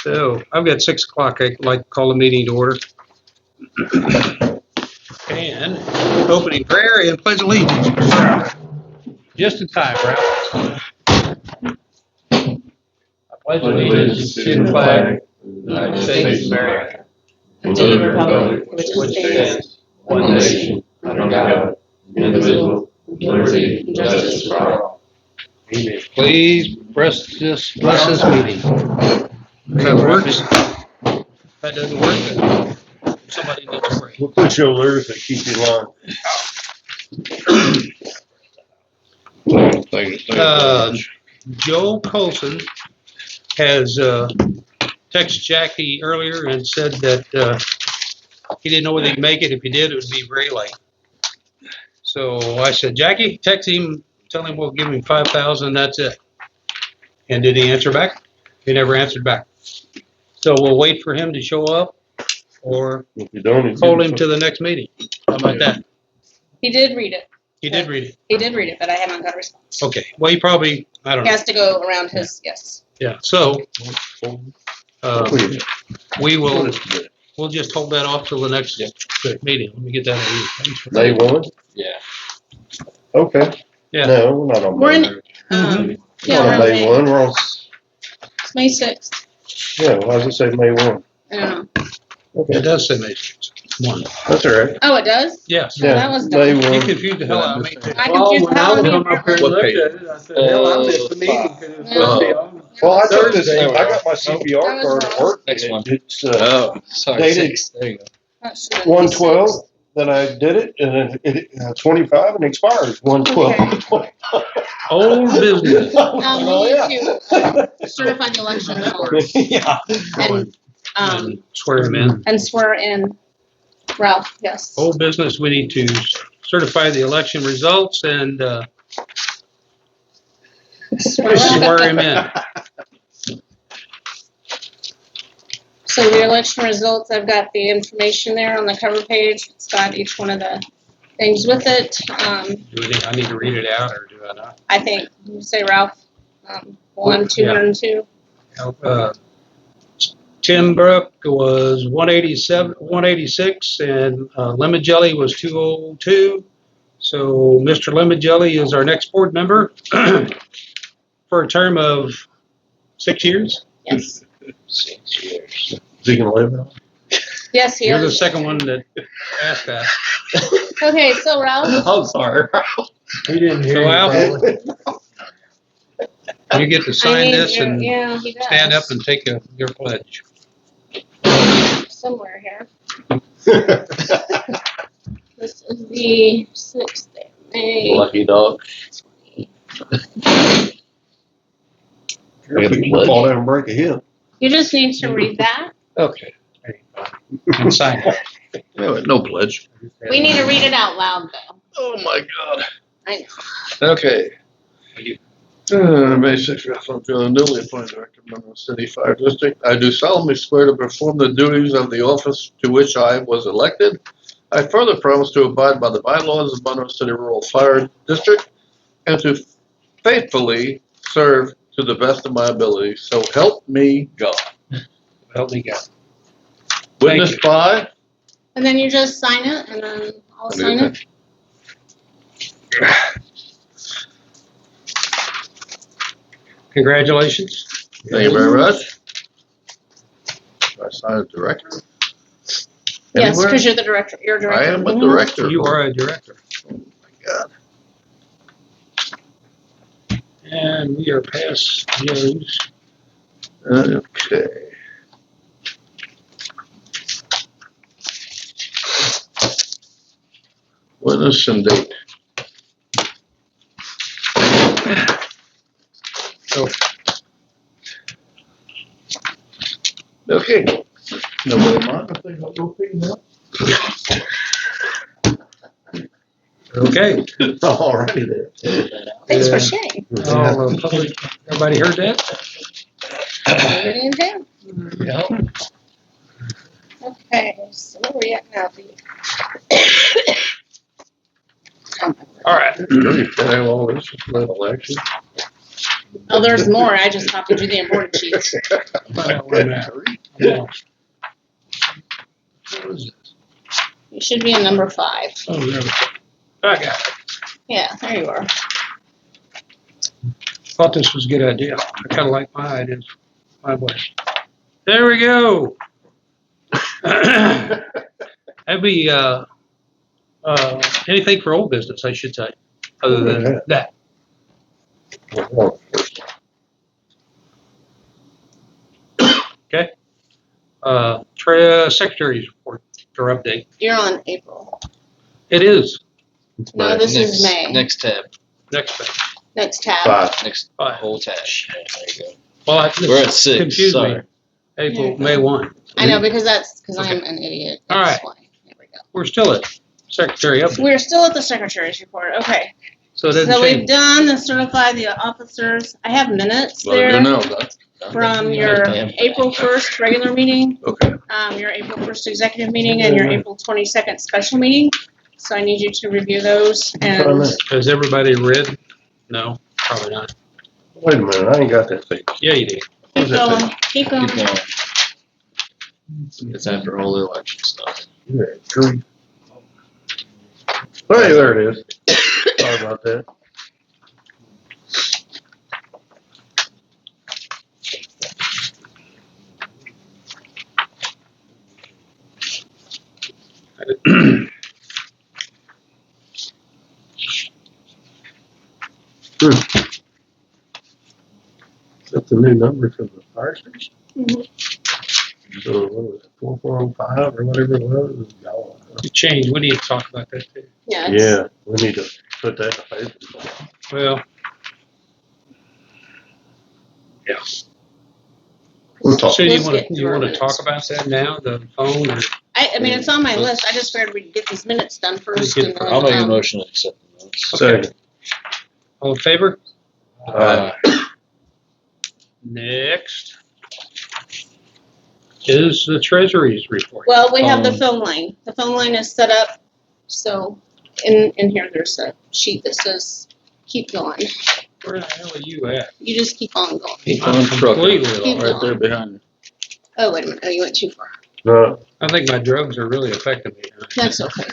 So I've got 6 o'clock. I'd like to call the meeting to order. And opening prayer and pledge allegiance. Just in time, Ralph. I pledge allegiance to the flag of the United States of America and to the republic which stands one nation under God, indivisible, with liberty and justice for all. Amen. Please bless this meeting. That works. If that doesn't work, somebody needs to pray. We'll put you on Earth and keep you alive. Joe Colson has texted Jackie earlier and said that he didn't know whether he'd make it. If he did, it would be very late. So I said, Jackie, text him, tell him we'll give him $5,000. That's it. And did he answer back? He never answered back. So we'll wait for him to show up, or If you don't, hold him to the next meeting. How about that? He did read it. He did read it. He did read it, but I haven't got a response. Okay. Well, he probably, I don't He know. has to go around his, yes. Yeah. So we'll just hold that off till the next meeting. Let me get that out of you. May 1? Yeah. Okay. Yeah. No, we're not on We're in, May. yeah, Not we're on on May May. 1. We're on, It's May 6th. yeah, why does it say May 1? I don't know. It Okay, does say May 1. that's all right. Oh, it does? Yes. Yeah. that was dumb. May You 1. confused the hell out of me. I confused the hell out of me. What page? I said, hell, I missed the meeting because it was supposed to be on. Well, I took this, Thursday. I got my CPR card at work. Next one. It's Oh, sorry. Dated- 6. There you go. That should've been 1/12, 6th. then I did it, and then it 25 and expires 1/12. Old business. Oh, We yeah. need to certify the election results Yeah. And, and swear in Ralph, yes. Old business, we need to certify the election results and swear him in. So the election results, I've got the information there on the cover page. It's got each one of the things with it. I need to read it out, or do I not? I think, you say Ralph, 1, 202. Tim Brook was 186, and Lemon Jelly was 202. So Mr. Lemon Jelly is our next board member for a term of 6 years. Yes. 6 years. Is he gonna live now? Yes, he You're the is. second one that asked that. Okay, so Ralph, I'm sorry. He didn't hear you get to sign this and yeah, he does. stand up and take your pledge. Somewhere here. This is the 6th of May. Lucky dog. Fall down and break a hip. You just need to read that. Okay. And sign it. No pledge. We need to read it out loud, though. Oh my God. I know. Okay. May 6th, I'm feeling newly appointed director of Monroe City Fire District. I do solemnly swear to perform the duties of the office to which I was elected. I further promise to abide by the bylaws of Monroe City Rural Fire District and to faithfully serve to the best of my ability. So help me God. Help me God. Witnessed by. And then you just sign it, and then I'll sign it. Congratulations. Thank you very much. Do I sign as director? Yes, Anywhere? because you're the director. You're a director. I am a Mhm. director. You are a director. Oh my God. And we are past Joe's. Okay. Witness and date. So, Okay. Nobody mind if they don't go pee now? okay. Alrighty then. Thanks for sharing. All public, everybody heard that? Everybody in town? Yeah. Okay, so where are we at now? All right. All this is an election. Oh, there's more. I just have to do the important sheets. What was this? You should be in number 5. Oh, there we go. I got it. Yeah, there you are. Thought this was a good idea. I kind of like my ideas, my way. There we go. That'd be anything for old business, I should say, other than that. Okay. Secretary's report or update. You're on April. It is No, this is May. Next tab. next thing. Next tab. 5. Next Fine. whole tab. Yeah, there you go. Well, We're at 6. Confused me. Sorry. April, May 1. I know because I'm Okay. an idiot. All That's right. why. Here we go. We're still at secretary update. We're still at the secretary's report. Okay. So it doesn't So we've change. done the certify the officers. I have minutes Well, there no, that's from your April 1st regular meeting, Okay. your April 1st executive meeting, and your April 22nd special meeting. So I need you to review those. And Has everybody read? No, probably not. Wait a minute, I ain't got that thing. Yeah, you did. keep going. Keep going. Keep going. It's after all the election stuff. Hey, there it is. Sorry about that. That's a new number for the fire station. Mhm. So what was it, 4405 or whatever it was? Y'all, You changed. We need to talk about that too. Yeah. it's- yeah, we need to put that in the paper. Well, yeah. We'll talk. So Let's get you through want our to talk minutes. about that now, the phone, or I mean, it's on my list. I just figured we'd get these minutes done first. Get it And first. then, I'll make a motion to accept the notes. Second. all in favor? Aye. Next is the treasury's report. Well, we have the Um, phone line. The phone line is set up. So in here, there's a sheet that says, keep going. Where the hell are you at? You just keep on going. Keep I'm on trucking. completely Keep lost. Right there behind you. Oh, wait a minute. Oh, you went too far. No, I think my drugs are really affecting me. That's okay.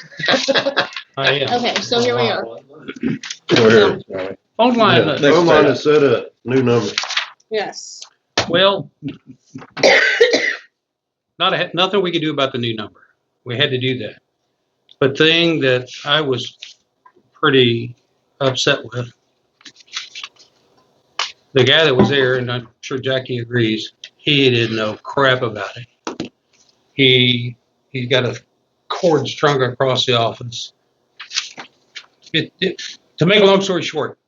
I am. Okay, so here we are. we're here. Phone line. Yeah, phone line is set up, new number. Yes. Well, nothing we could do about the new number. We had to do that. But thing that I was pretty upset with, the guy that was there, and I'm sure Jackie agrees, he didn't know crap about it. He got a cord strung across the office. To make a long story short,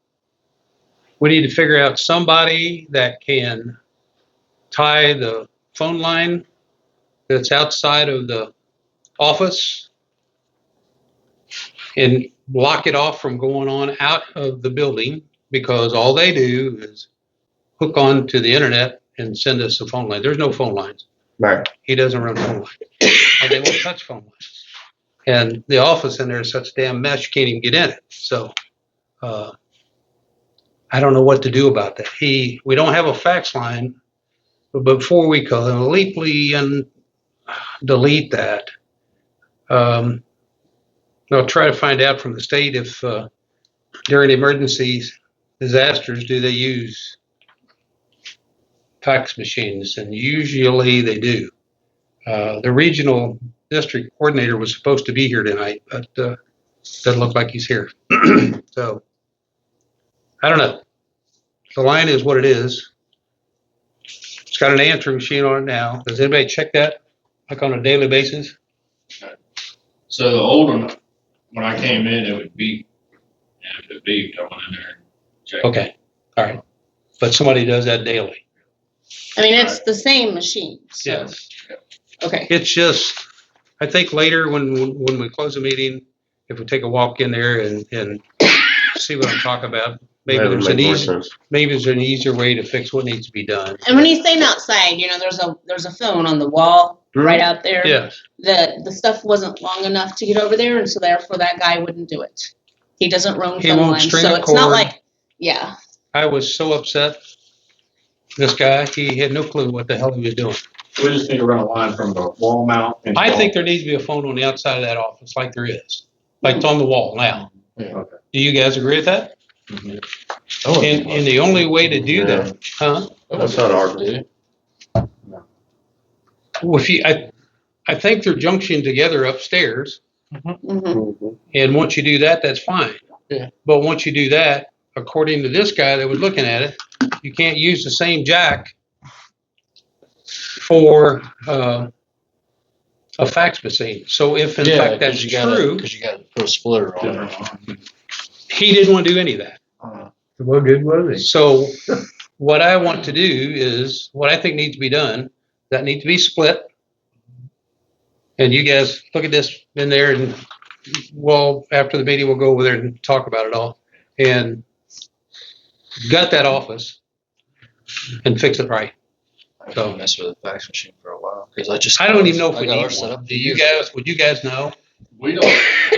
we need to figure out somebody that can tie the phone line that's outside of the office and block it off from going on out of the building, because all they do is hook on to the internet and send us a phone line. There's no phone lines. Right. He doesn't run phone lines. And they won't touch phone lines. And the office in there is such a damn mess, you can't even get in it. So I don't know what to do about that. We don't have a fax line, but before we completely delete that, I'll try to find out from the state if during emergencies, disasters, do they use fax machines? And usually they do. The regional district coordinator was supposed to be here tonight, but doesn't look like he's here. So I don't know. The line is what it is. It's got an answering machine on it now. Does anybody check that, like on a daily basis? So the old one, when I came in, it would beep. And if it beeped, I went in there and checked. Okay, all right. But somebody does that daily. I mean, it's the same machine. So. Yes. Okay. It's just, I think later when we close the meeting, if we take a walk in there and see what I'm talking about, maybe That would there's an easier way to fix what needs to be done. And when he's saying outside, there's a phone on the wall right out there. Yes. The stuff wasn't long enough to get over there, and so therefore that guy wouldn't do it. He doesn't roam He phone won't lines, string so a it's not cord. like, yeah. I was so upset. This guy, he had no clue what the hell he was doing. We just need to run a line from the wall mount. I think there needs to be a phone on the outside of that office like there is. Like it's on the wall now. Okay. Do you guys agree with that? And the only way to do that, huh? That's not hard to do. Well, I think they're junctioned together upstairs. Mhm. And once you do that, that's fine. Yeah. But once you do that, according to this guy that was looking at it, you can't use the same jack for a fax machine. So if in fact that's true, Because you gotta put a splitter on it. he didn't want to do any of that. What good was he? So what I want to do is, what I think needs to be done, that needs to be split. And you guys look at this in there and, well, after the meeting, we'll go over there and talk about it all. And gut that office and fix it right. I don't mess with the fax machine for a while, because I don't even know if we I got need ours set one. up. Do you guys, would you guys know? We don't,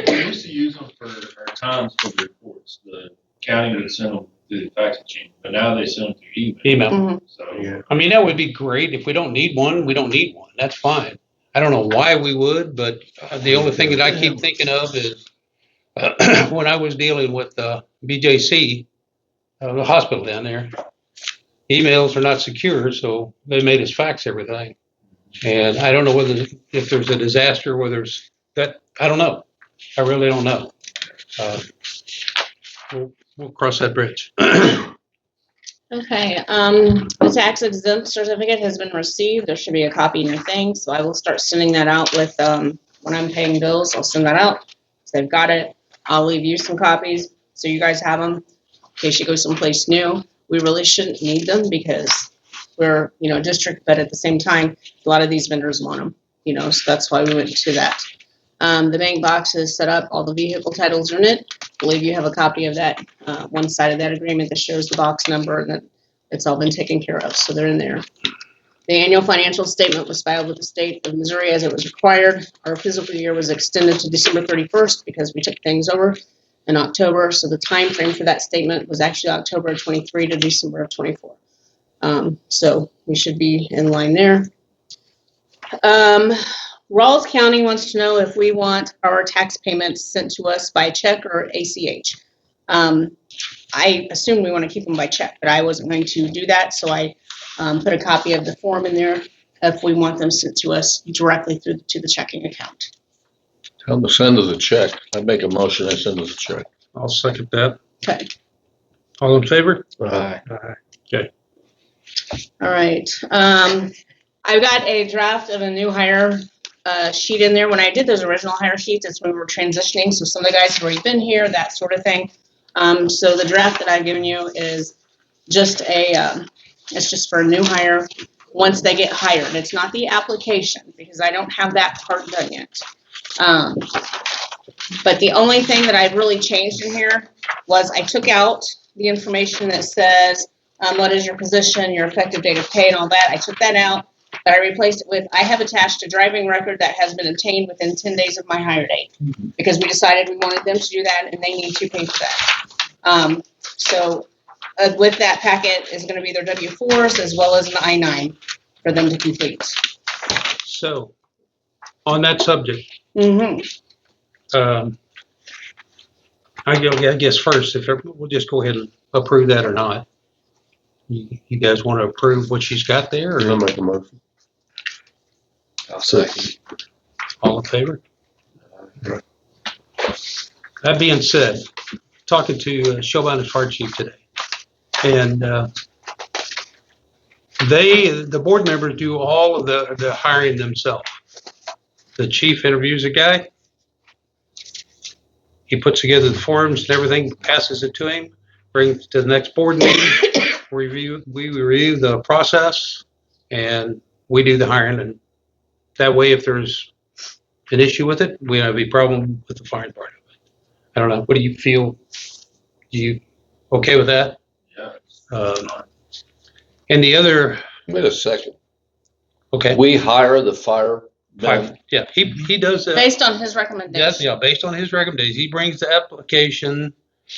we used to use them for our times for the reports. The county would send them through the fax machine, but now they send them through email. Email. Mhm. So, I mean, that would be great. If we don't need one, we don't need one. That's fine. I don't know why we would, but the only thing that I keep thinking of is when I was dealing with BJC, the hospital down there, emails are not secure, so they made us fax everything. And I don't know whether, if there's a disaster, whether there's that, I don't know. I really don't know. We'll cross that bridge. Okay, the tax exempt certificate has been received. There should be a copy in your thing, so I will start sending that out with, when I'm paying bills, I'll send that out. So they've got it. I'll leave you some copies, so you guys have them in case you go someplace new. We really shouldn't need them because we're, district, but at the same time, a lot of these vendors want them, so that's why we went to that. The bank box is set up, all the vehicle titles are in it. I believe you have a copy of that, one side of that agreement that shows the box number and that it's all been taken care of, so they're in there. The annual financial statement was filed with the state of Missouri as it was required. Our fiscal year was extended to December 31st because we took things over in October, so the time frame for that statement was actually October of 23 to December of 24. So we should be in line there. Rawls County wants to know if we want our tax payments sent to us by check or ACH. I assume we want to keep them by check, but I wasn't going to do that, so I put a copy of the form in there if we want them sent to us directly to the checking account. Tell them to send us a check. I make a motion, they send us a check. I'll second that. Okay. All in favor? Aye. Okay. All right. I've got a draft of a new hire sheet in there. When I did those original hire sheets, it's when we were transitioning, so some of the guys have already been here, that sort of thing. So the draft that I've given you is just it's just for a new hire once they get hired. It's not the application because I don't have that part done yet. But the only thing that I've really changed in here was I took out the information that says what is your position, your effective date of pay, and all that. I took that out, but I replaced it with I have attached a driving record that has been obtained within 10 days of my hire date because we decided we wanted them to do that and they need to pay for that. So with that packet is going to be their W-4s as well as an I-9 for them to complete. So, on that subject, Mm-hmm. I guess first, we'll just go ahead and approve that or not. You guys want to approve what she's got there, I'll or make a motion. I'll second. all in favor? That being said, talking to Showbound Fire Chief today, and the board members do all of the hiring themselves. The chief interviews a guy. He puts together the forms and everything, passes it to him, brings it to the next board meeting. We review the process, and we do the hiring. And that way, if there's an issue with it, we don't have any problem with the firing part of it. I don't know. What do you feel? You okay with that? yeah. And the other, Wait a second. okay, We hire the fireman. yeah, he does that. Based on his recommendation. Yes, yeah, based on his recommendations, he brings the application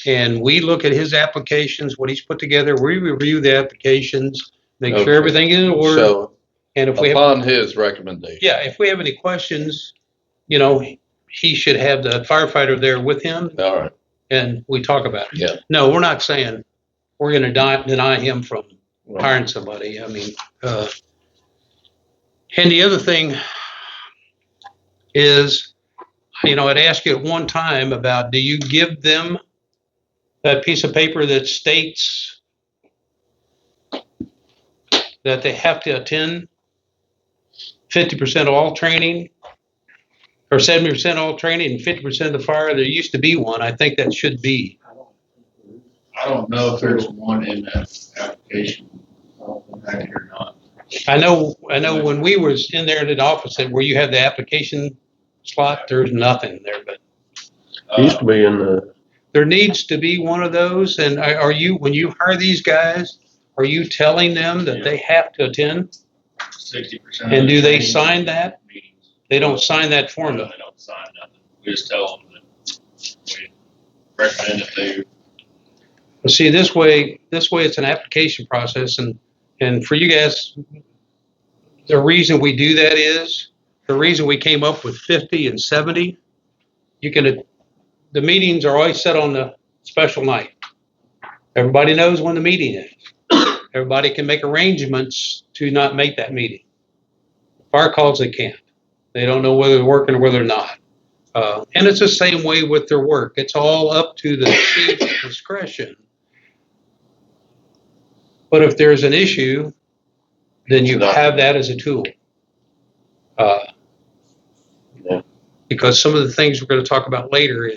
and we look at his applications, what he's put together, we review the applications, make Okay. sure everything is in order, So and if we have, upon his recommendation. yeah, if we have any questions, you know, he should have the firefighter there with him, All right. and we talk about it. Yeah. No, we're not saying we're gonna deny him from hiring somebody, I mean, and the other thing is, you know, I'd ask you at one time about, do you give them that piece of paper that states that they have to attend 50% of all training or 70% all training and 50% of the fire? There used to be one. I think that should be. I don't know if there's one in that application, packet or not. I know when we was in there in the office where you have the application slot, there's nothing there, but It used to be in the, there needs to be one of those. And are you, when you hire these guys, are you telling them that they have to attend? 60%. And do they sign that? Meetings. They don't sign that No, form. they don't sign nothing. We just tell them that we recommend that they. Well, see, this way it's an application process, and for you guys, the reason we do that is, the reason we came up with 50 and 70, the meetings are always set on the special night. Everybody knows when the meeting is. Everybody can make arrangements to not make that meeting. Fire calls, they can't. They don't know whether they're working or whether they're not. And it's the same way with their work. It's all up to the chief's discretion. But if there's an issue, then you have that as a tool. Yeah. Because some of the things we're going to talk about later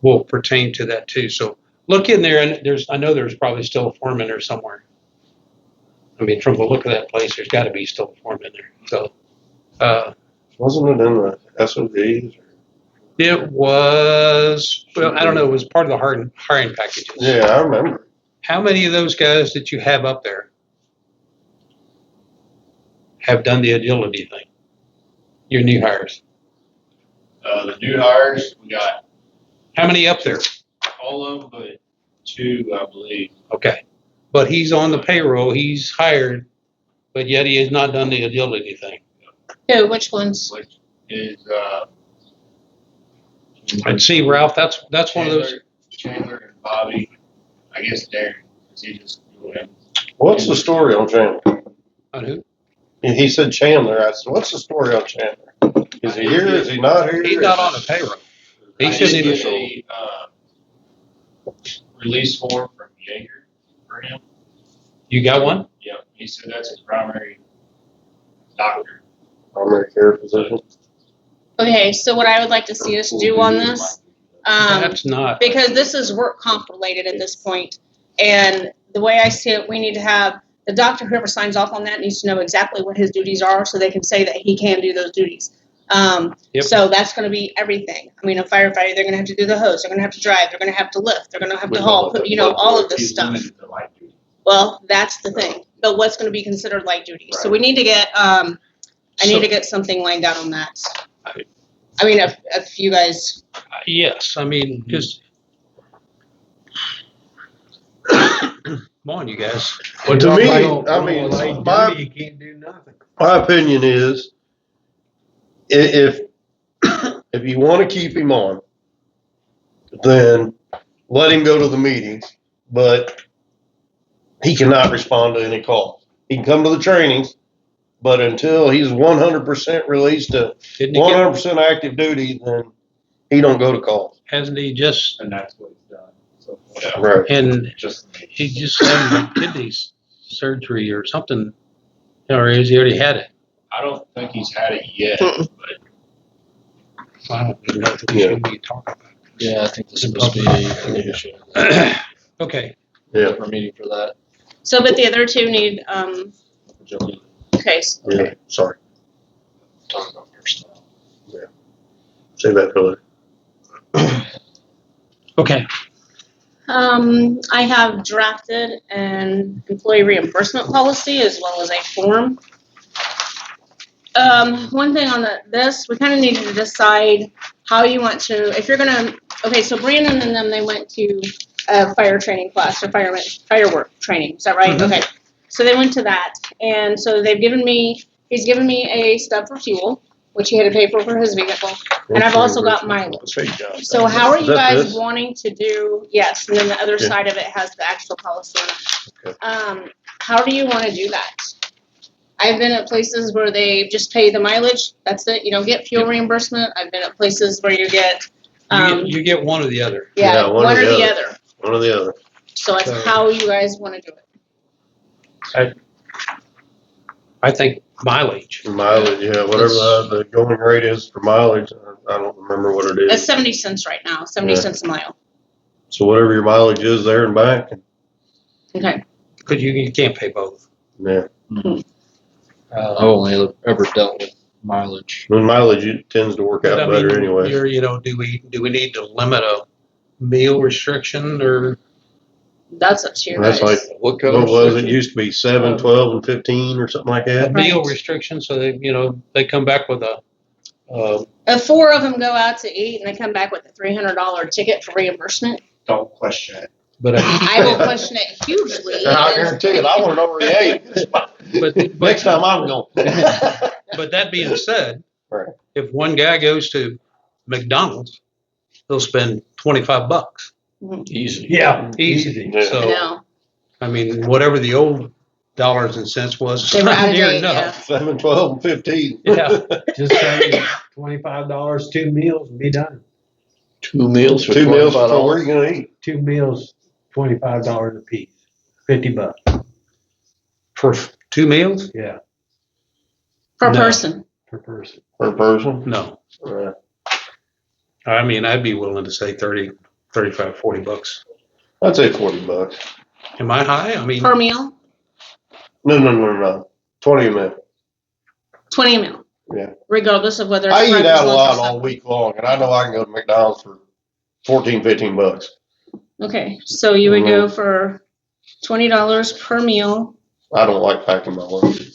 will pertain to that too. So look in there, and I know there's probably still a form in there somewhere. I mean, from the look of that place, there's got to be still a form in there. So wasn't it in the SODs? it was, well, I don't know, it was part of the hiring packages. Yeah, I remember. How many of those guys that you have up there have done the agility thing? Your new hires. The new hires, we got How many up there? all of them but 2, I believe. Okay. But he's on the payroll, he's hired, but yet he has not done the agility thing. No, which ones? Which is, And see, Ralph, that's one of those. Chandler and Bobby, I guess Darren, because he just. What's the story on Chandler? On who? He said Chandler. I said, what's the story on Chandler? Is he here? Is he not here? He's not on the payroll. He I shouldn't did even. get a release form from Jaeger for him. You got one? Yeah, he said that's his primary doctor. Primary care physician. Okay, so what I would like to see us do on this, That's not. because this is work comp related at this point, and the way I see it, we need to have the doctor, whoever signs off on that, needs to know exactly what his duties are, so they can say that he can do those duties. Yep. So that's going to be everything. I mean, a firefighter, they're going to have to do the hose, they're going to have to drive, they're going to have to lift, they're going to have to haul, all of this stuff. Well, that's the thing. But what's going to be considered light duty? So we need to get, I need to get something lined out on that. I mean, if you guys. Yes, I mean, just. Come on, you guys. Well, to me, I Light mean, duty, you can't do nothing. my opinion is, if you want to keep him on, then let him go to the meetings, but he cannot respond to any calls. He can come to the trainings, but until he's 100% released to Didn't he get, 100% active duty, then he don't go to calls. hasn't he just, And that's what he's done. So Right. and just he just had kidney surgery or something, or has he already had it? I don't think he's had it yet, Mm-mm. but I don't even know if we should be talking about yeah, I think this is supposed to be a it. Okay, Yeah. We're meeting for that. So, but the other two need, okay. Yeah. Sorry. Talk about personnel. Say that for later. okay. I have drafted an employee reimbursement policy as well as a form. One thing on this, we kind of needed to decide how you want to, if you're gonna, okay, so Brandon and them, they went to a fire training class or firework training. Is that right? Mhm. Okay. So they went to that, and so he's given me a stub for fuel, which he had to pay for his vehicle, and I've also got mileage. So how are Is you that guys this? wanting to do? Yes, and then the other Okay. side of it has the actual policy on it. Okay. How do you want to do that? I've been at places where they just pay the mileage. That's it. You don't get fuel reimbursement. I've been at places where you get, You get one or the other. yeah, one or the other. One or the other. So it's So- how you guys want to do it. I think mileage. Mileage, yeah, whatever the going rate is for mileage, I don't remember what it It's is. 70 cents right now. 70 Yeah. cents a mile. So whatever your mileage is there and back, Okay. Because you can't pay both. yeah. I've only ever dealt with mileage. The mileage it tends to work But out I mean, better anyway. do we need to limit a meal restriction or? That's up to you That's guys. like, What kind what of was it? restriction? Used to be 7, 12, and 15 or something like A that. meal Right. restriction, so they come back with a, If 4 of them go out to eat and they come back with a $300 ticket for reimbursement, Don't question it. but I will question it hugely. And I guarantee it, I want to know where he ate. but Next time I'm going. but that being said, Right. if one guy goes to McDonald's, he'll spend $25. Easy. Yeah, easy. Yeah. I So know. I mean, whatever the old dollars and cents was, They were out of near date, enough. 7, 12, and 15. Yeah. Just say $25, 2 meals, and be done. 2 meals for 2 meals, so where are $25. you gonna eat? 2 meals, $25 a piece, $50. For 2 meals? Yeah, Per No. person. per person. Per person? No. Right. I mean, I'd be willing to say 30, 35, $40. I'd say $40. Am I high? I mean, Per meal. No. 20 a minute. 20 a meal. Yeah. Regardless of whether it's I eat breakfast, out a lunch, or lot supper. all week long, and I know I can go to McDonald's for $14, $15. Okay, so you would go for $20 per meal. I don't like packing my lunch.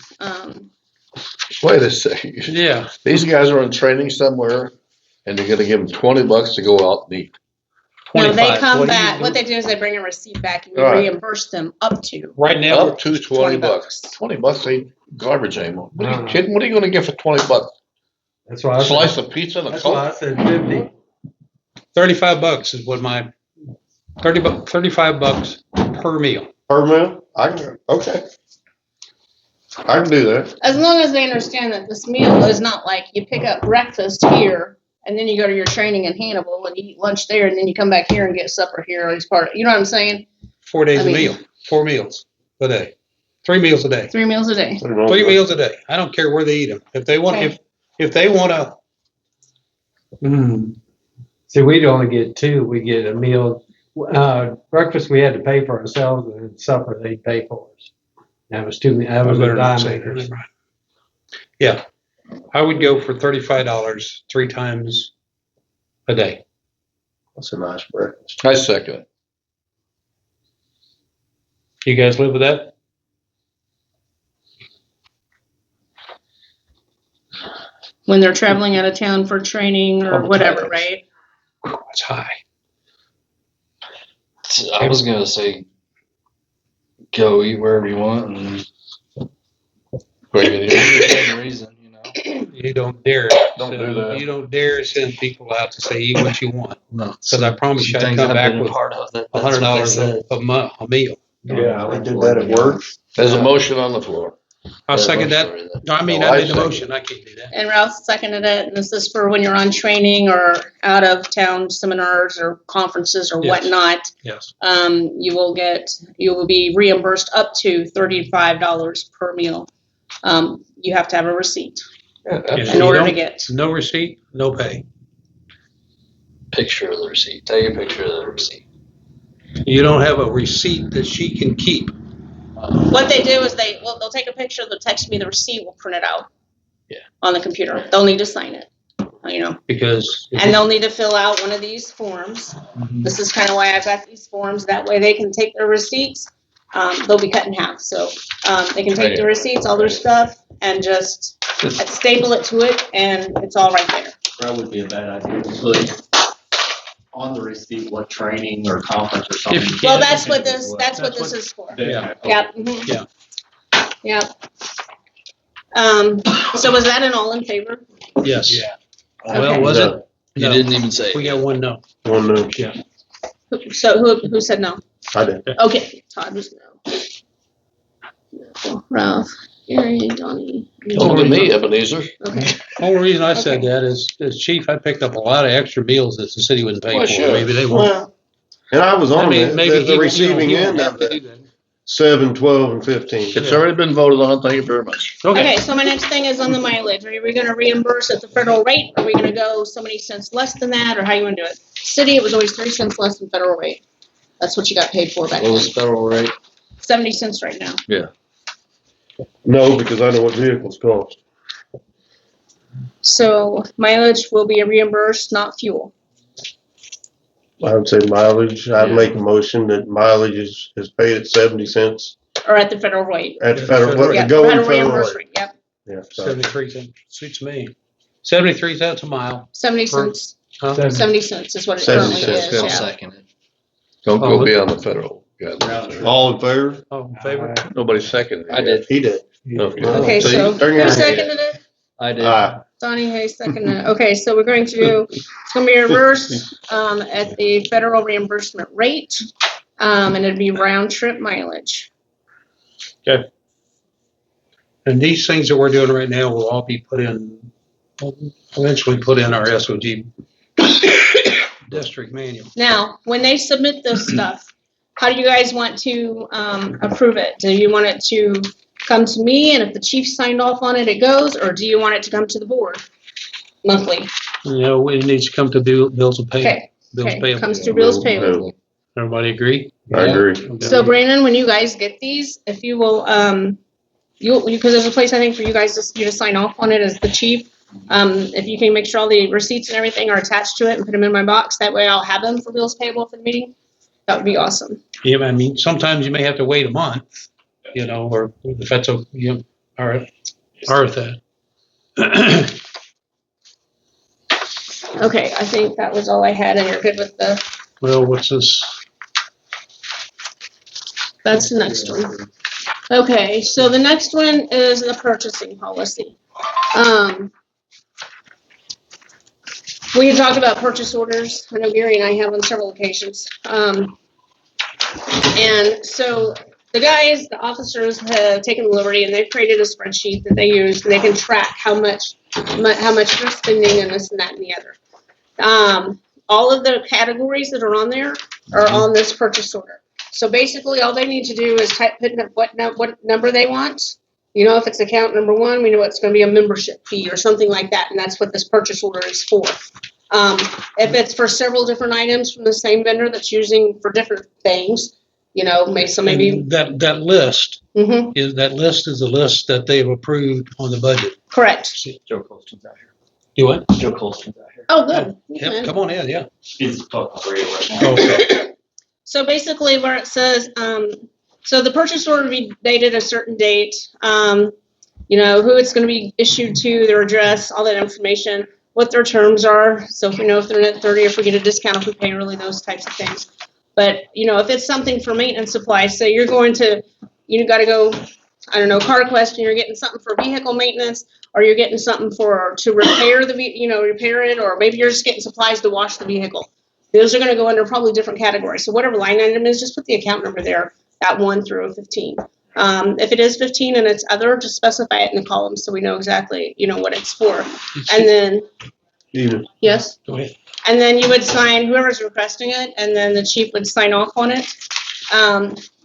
Wait a second. yeah. These guys are in training somewhere and you're gonna give them $20 to go out and eat. No, they 25. come What do you back. do? What they do is they bring a receipt back and you All right. reimburse them up to. Right now, Up to $20. $20 ain't garbage anymore. What are you No. kidding? What are you gonna get for $20? That's why I A said, slice of pizza and a that's why I Coke? said 50. $35 is what my $35 per meal. Per meal? Okay. I can do that. As long as they understand that this meal is not like you pick up breakfast here and then you go to your training in Hannibal and you eat lunch there and then you come back here and get supper here as part of, you know what I'm saying? 4 days I a mean- meal. 4 meals a day. 3 meals a day. 3 meals a day. 3 meals a day. I don't care where they eat them. If they want, Okay. if they want to, See, we'd only get 2. We get a meal. Breakfast we had to pay for ourselves, and then supper they'd pay for us. That was 2. That was a dime makers. Yeah, I would go for $35 3 times a day. That's a nice breakfast. I second it. You guys live with that? When they're traveling out of town for training or whatever, right? That's high. I was gonna say, go eat wherever you want and within reason, you know. You don't dare. Don't do that. You don't dare send people out to say eat what you want. No, Because I promise you, I'd things come I've back been a with part of that. That's what they $100 said. a meal. Yeah, we did that at work. There's a motion on the floor. I'll Yeah, second that. sorry, I mean, No, I I made the second motion. I can't do that. And Ralph seconded it, and this is for when you're on training or out of town seminars or conferences or Yes. whatnot. Yes. You will be reimbursed up to $35 per meal. You have to have a receipt And if in you order to don't- get. No receipt, no pay. Picture of the receipt. Take a picture of the receipt. You don't have a receipt that she can keep. What they do is they'll take a picture, they'll text me the receipt, we'll print it out. Yeah. On the computer. They'll need to sign it, you know. Because And they'll need to fill out one of these forms. This is kind of why I've got these forms. That way they can take their receipts. They'll be cut in half. So they can take the receipts, all their stuff, and just staple it to it, and it's all right there. That would be a bad idea to put on the receipt what training or conference or something. If you Well, can. that's what this is for. Yeah. Yep. Mhm. Yeah. Yep. So was that an all in favor? Yes. Yeah. Well, Okay. was it? No, You No. didn't even say. We got one no. one no. So who said no? I did. Okay, Todd was no. No. Ralph, Gary, Donnie. Don't look at me, Ebenezer. Okay. Only reason I said Okay. that is, as chief, I picked up a lot of extra meals that the city wouldn't pay Well, for. sure. Maybe they won't. Well, And I was I on mean, maybe the receiving he end won't of have to it, do that. 7, 12, and 15. It's already been voted on, thank you very much. okay, so my next thing is on the mileage. Are we gonna reimburse at the federal rate? Are we gonna go so many cents less than that, or how you wanna do it? City, it was always 3 cents less than federal rate. That's what you got paid for back What then. was federal rate? 70 cents right now. No, because I know what vehicles cost. So mileage will be reimbursed, not fuel. I would say mileage. I'd make a motion that mileage is paid at 70 cents Or at the federal rate. at the federal, what, the Yep, going federal federal reimbursed rate. rate, yep, Yeah, so 73 cents, suits me. 73 cents a mile. 70 cents, Huh? 70 cents is what it 70 currently cents, is, I'll yeah. second it. Don't Oh, go beyond the federal guidelines. all in favor? Oh, in favor? Nobody seconded it. I did. He did. Okay, So so you turn who your hand. seconded it? I did. Donnie Hayes seconded it. Okay, so we're going to do, it's gonna be reversed, at the federal reimbursement rate, and it'd be round trip mileage. And these things that we're doing right now will all be put in, eventually put in our SOG district manual. Now, when they submit this stuff, how do you guys want to, approve it? Do you want it to come to me, and if the chief signed off on it, it goes, or do you want it to come to the board monthly? You know, it needs to come to bills of payment. Okay, Bills okay, payable. comes through bills payable. Everybody agree? I agree. Okay. So Brandon, when you guys get these, if you will, because there's a place I think for you guys to sign off on it as the chief. If you can make sure all the receipts and everything are attached to it and put them in my box, that way I'll have them for bills payable for the meeting. That would be awesome. Yeah, I mean, sometimes you may have to wait a month, you know, or if that's a, you know, all right, that. Okay, I think that was all I had, and you're good with the, Well, what's this? that's the next one. Okay, so the next one is the purchasing policy. We had talked about purchase orders. I know Gary and I have on several occasions. And so the guys, the officers have taken the liberty and they've created a spreadsheet that they use. They can track how much they're spending and this and that and the other. All of the categories that are on there are on this purchase order. So basically, all they need to do is put in what number they want. You know, if it's account number 1, we know it's going to be a membership fee or something like that, and that's what this purchase order is for. If it's for several different items from the same vendor that's using for different things, you know, maybe. And that list Mhm. is a list that they've approved on the budget. Correct. Joe Colston's out here. Do what? Joe Colston's out here. Oh, good. Yep, Okay. come on in, yeah. He's talking to radio right now. Okay. So basically where it says, so the purchase order will be dated a certain date, you know, who it's going to be issued to, their address, all that information, what their terms are. So if we know if they're net 30, if we get a discount, if we pay early, those types of things. But, you know, if it's something for maintenance supplies, so you're going to, you got to go, I don't know, CarQuest, and you're getting something for vehicle maintenance, or you're getting something to repair repair it, or maybe you're just getting supplies to wash the vehicle. Those are going to go under probably different categories. So whatever line item is, just put the account number there, that 1 through 15. If it is 15 and it's other, just specify it in the column so we know exactly, you know, what it's for. And then, yes? Go ahead. And then you would sign, whoever's requesting it, and then the chief would sign off on it.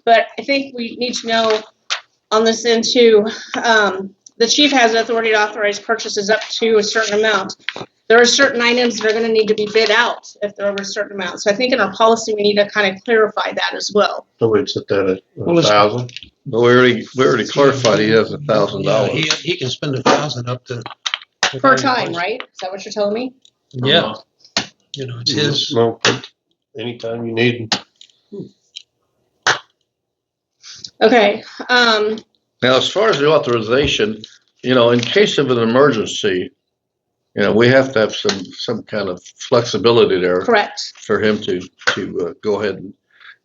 But I think we need to know on this end too, the chief has authority to authorize purchases up to a certain amount. There are certain items that are going to need to be bid out if they're over a certain amount. So I think in our policy, we need to kind of clarify that as well. So we'd set that at Well, it's- 1,000. But we already clarified he has Yeah, $1,000. he can spend 1,000 up to. Per time, right? Is that what you're telling me? Yeah. You know, it's his. No, anytime you need. Okay. Now, as far as the authorization, in case of an emergency, we have to have some kind of flexibility there Correct. for him to go ahead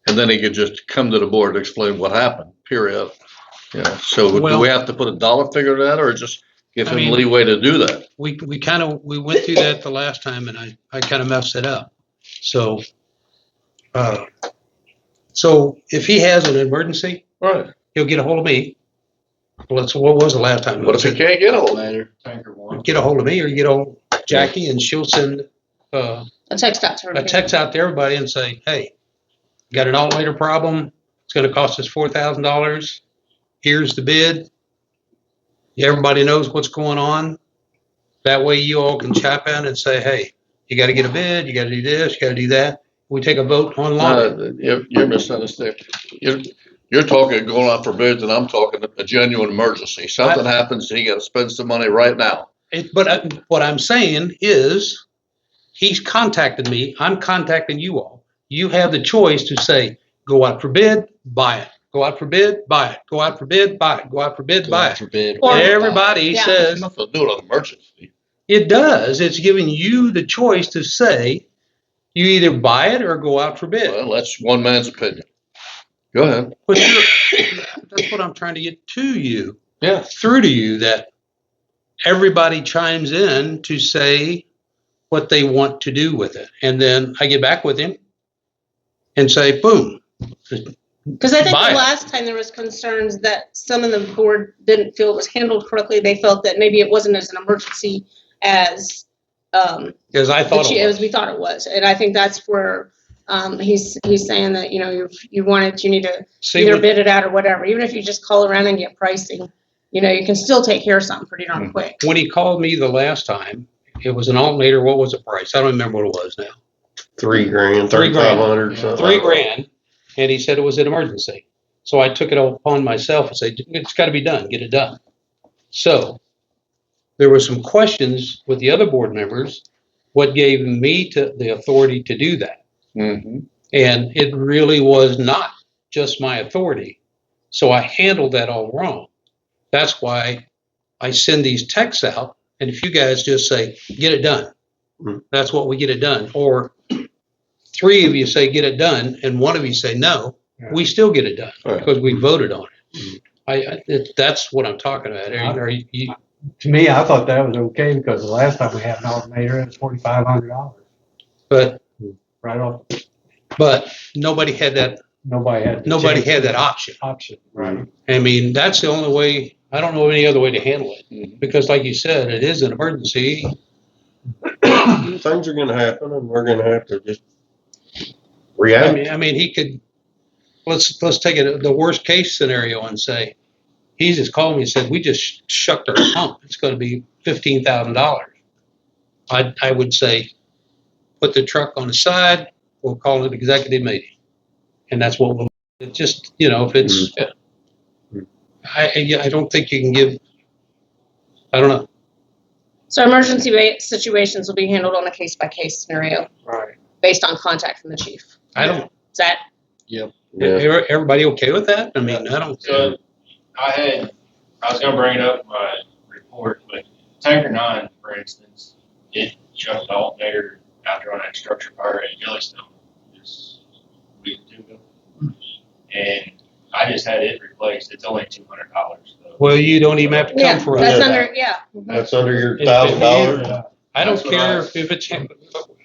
and then he could just come to the board to explain what happened, period. So do we have to put a dollar figure to that or just give him leeway to do that? We went through that the last time and I kind of messed it up. So, so if he has an emergency, Right. he'll get a hold of me. What was the last time? What if he can't get a hold of you? Tanker one. Get a hold of me or you get a hold of Jackie and she'll send A text out to a everybody. text out to everybody and say, hey, got an alternator problem. It's going to cost us $4,000. Here's the bid. Everybody knows what's going on. That way you all can chap in and say, hey, you got to get a bid. You got to do this. You got to do that. We take a vote online. You're misunderstanding. You're talking going out for bids, and I'm talking a genuine emergency. Something happens, and you got to spend some money right now. But what I'm saying is, he's contacted me. I'm contacting you all. You have the choice to say, go out for bid, buy it. Go out for bid, buy it. Go out for bid, buy it. Go out for bid, buy it. Or- Everybody Yeah. says Nothing to do with an emergency. it does. It's giving you the choice to say you either buy it or go out for bid. Well, that's one man's opinion. Go ahead. But that's what I'm trying to get to you, Yeah. through to you, that everybody chimes in to say what they want to do with it. And then I get back with him and say, boom. Because I think Buy the it. last time there was concerns that some of the board didn't feel it was handled correctly. They felt that maybe it wasn't as an emergency as Because I thought it as was. we thought it was. And I think that's where he's saying that, you need to See, either bid it out or whatever. Even if you just call around and get pricing, you can still take care of something pretty darn quick. when he called me the last time, it was an alternator. What was the price? I don't remember what it was now. $3,000, $3,500, something. $3,000. And he said it was an emergency. So I took it upon myself and said, it's got to be done. Get it done. So there were some questions with the other board members. What gave me the authority to do that? Mm-hmm. And it really was not just my authority. So I handled that all wrong. That's why I send these texts out. And if you guys just say, get it done, that's what we get it done. Or three of you say, get it done, and one of you say no, we still get it done because we voted on it. That's what I'm talking about. To me, I thought that was okay because the last time we had an alternator, it was $4,500. But Right off. But nobody had that. Nobody had that option. Right. I mean, that's the only way. I don't know any other way to handle it because, like you said, it is an emergency. Things are going to happen, and we're going to have to just react. I mean, he could. Let's take it the worst case scenario and say he just called me and said we just shucked our pump. It's going to be $15,000. I would say put the truck on the side. We'll call it executive meeting, and that's what we'll. It just if it's. I don't think you can give. I don't know. So emergency situations will be handled on a case-by-case scenario. Right. Based on contact from the chief. I don't. Is that? Yeah. Everybody okay with that? I mean, I don't. So I was gonna bring it up in my report, but Tanker 9, for instance, it shut the alternator after on that structure fire at Yellowstone just a week or two ago. And I just had it replaced. It's only $200. So. Well, you don't even have to come for That's us. under, That's under your $1,000. I don't care if it's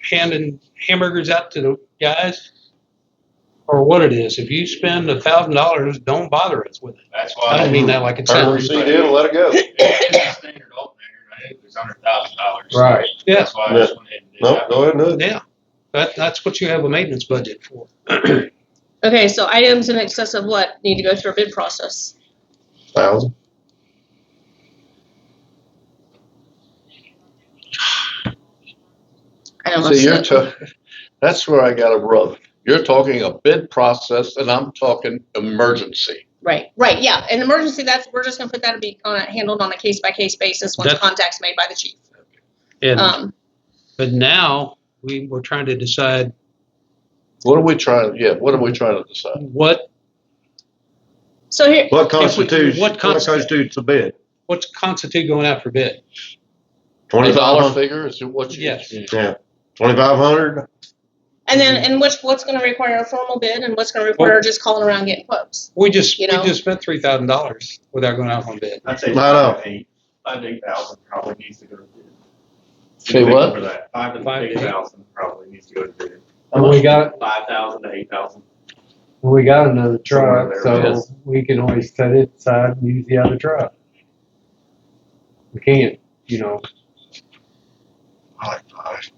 handing hamburgers out to the guys or what it is. If you spend $1,000, don't bother us with it. That's why I don't mean that like it Turn the sounds. receipt in and let it go. It's a standard alternator, and I think it was under $1,000. Right. Yeah. That's why I just went ahead and did No, that. go ahead and do it. Yeah. That's what you have a maintenance budget for. Okay, so items in excess of what need to go through a bid process? 1,000. I don't know. See, that's where I got to rub. You're talking a bid process, and I'm talking emergency. Right, yeah. An emergency, we're just gonna put that to be handled on a case-by-case basis once contact's made by the chief. And, but now we're trying to decide What are we trying to decide? what So here, What constitutes what a bid? what's constitute going out for bid? $20 $2,500. figure is what you. Yes. Yeah, 2,500. And then, and what's going to require a formal bid, and what's going to require just calling around getting quotes? We just You know? spent $3,000 without going out on bid. I'd say I know. 5 to 8,000 probably needs to go to bid. Say what? For that, 5 to 5 to 8,000 probably needs to go to bid. And we got, 5,000 to 8,000. we got another Somewhere truck, there, so we can always set it aside and use the other truck. We can't, you know. I like 5.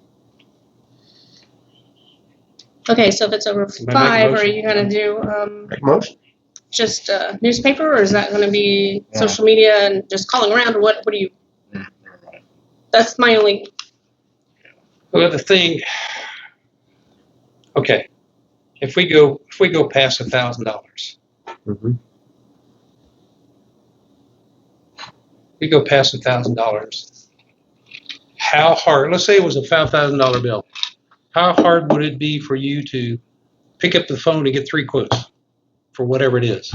Okay, so if it's over Make a 5, are motion. you going to do Make a motion. just newspaper, or is that going to be social media and just calling around, or what do you? Never mind. That's my only. Well, the thing, okay, if we go past $1,000, Mm-hmm. we go past $1,000. How hard? Let's say it was a $5,000 bill. How hard would it be for you to pick up the phone and get 3 quotes for whatever it is?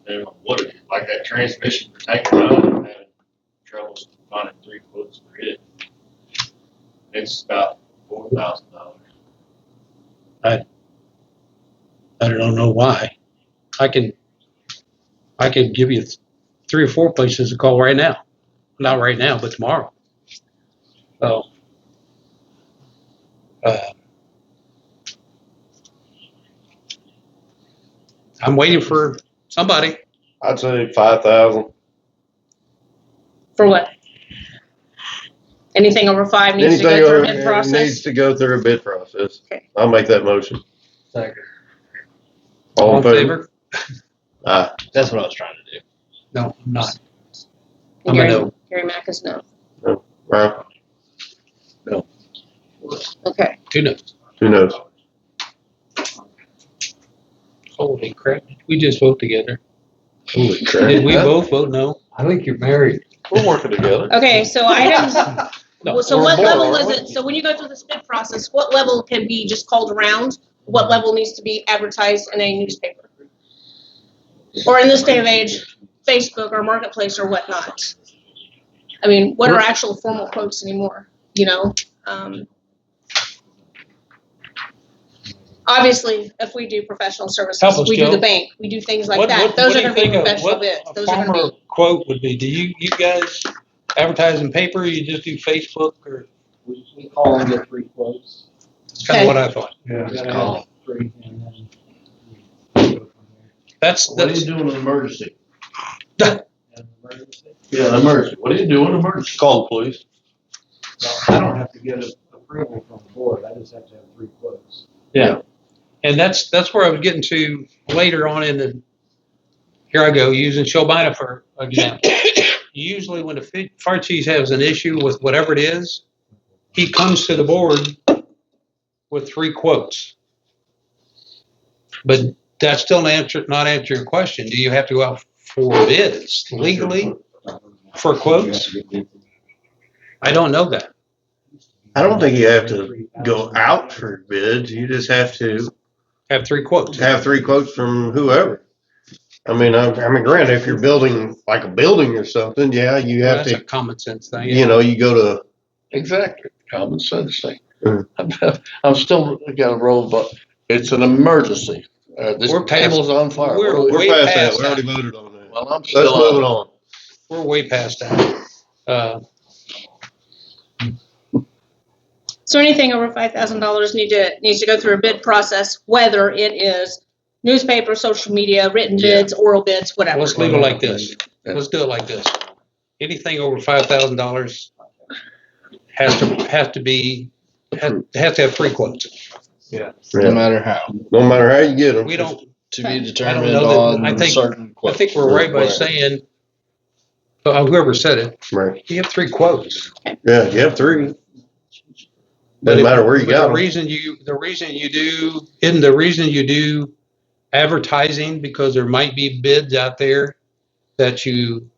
They would have, like that transmission for Tanker 9, I'm having trouble finding 3 quotes for it. It's about $4,000. I don't know why. I can give you 3 or 4 places to call right now. Not right now, but tomorrow. So, I'm waiting for somebody. I'd say 5,000. For what? Anything over 5 needs to Anything go through over a bid needs process? to go through a bid process. Okay. I'll make that motion. Second. All in favor? Aye. That's what I was trying to do. No, I'm not. I'm a no. Gary Mack is no. Right. Okay. 2 no's. Who knows? Holy crap. We just vote together. Holy crap. Did we both vote no? I think you're married. We're working together. Okay, so items. No. So Or what more, level is aren't it? So when you go through this bid process, what level can be just called around? What level needs to be advertised in a newspaper? Or in this day of age, Facebook or Marketplace or whatnot? I mean, what are actual formal quotes anymore? You know? Obviously, if we do professional services, Help us, we do Joe. the bank, we do things like What that. Those do are you gonna be think professional what bids. a Those are gonna farmer be. quote would be? Do you guys advertise in paper, or you just do Facebook, or? We call and get 3 quotes. That's kind of what I thought. We Yeah. gotta have 3, and then we go from That's What do you do in an emergency? there. An emergency. Yeah, an emergency. What do you do in an emergency? Call the police. Well, I don't have to get approval from the board, I just have to have 3 quotes. Yeah. And that's where I was getting to later on in the, here I go, using Shobina for example. Usually when the fire chief has an issue with whatever it is, he comes to the board with 3 quotes. But that's still not answering your question. Do you have to go out for bids legally for quotes? I don't know that. I don't think you have to go out for bids. You just have to Have 3 quotes. have 3 quotes from whoever. I mean, granted, if you're building like a building or something, yeah, you have That's a to, common sense thing. you know, you go to, Exactly. Common sense thing. Mhm. I'm still got a roll, but it's an emergency. This We're past- table's on fire. we're we're way past that. past We that. already voted on that. Well, I'm Let's still move it on. on. We're way past that. So anything over $5,000 needs to go through a bid process, whether it is newspaper, social media, written bids, oral bids, whatever. Let's leave it like this. Let's do it like this. Anything over $5,000 has to have 3 quotes. Yeah. No matter how. No matter how you get them. We don't. To be I don't determined know that- on I think- certain I think we're right by saying, whoever said it, Right. you have 3 quotes. Yeah, you have 3. But Doesn't matter where you but got the 'em. reason you do advertising, because there might be bids out there that you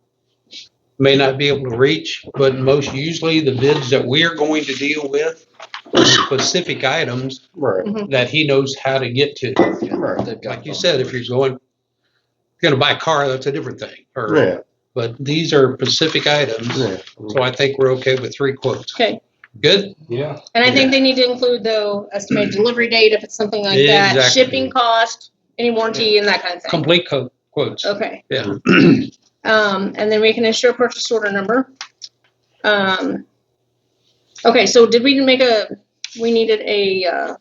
may not be able to reach, but most usually the bids that we're going to deal with are specific items Right. Mhm. that he knows how to get to. Right. They've got Like you said, if you're going gonna buy a car, that's a different thing. Yeah, But these are specific items, yeah. so I think we're okay with 3 quotes. Okay. Good? Yeah. And I think they need to include the estimated delivery date if it's something like that, Exactly. shipping cost, any warranty and that kind of thing. Complete quotes. Okay. Yeah. And then we can issue a purchase order number. Okay, so did we we needed a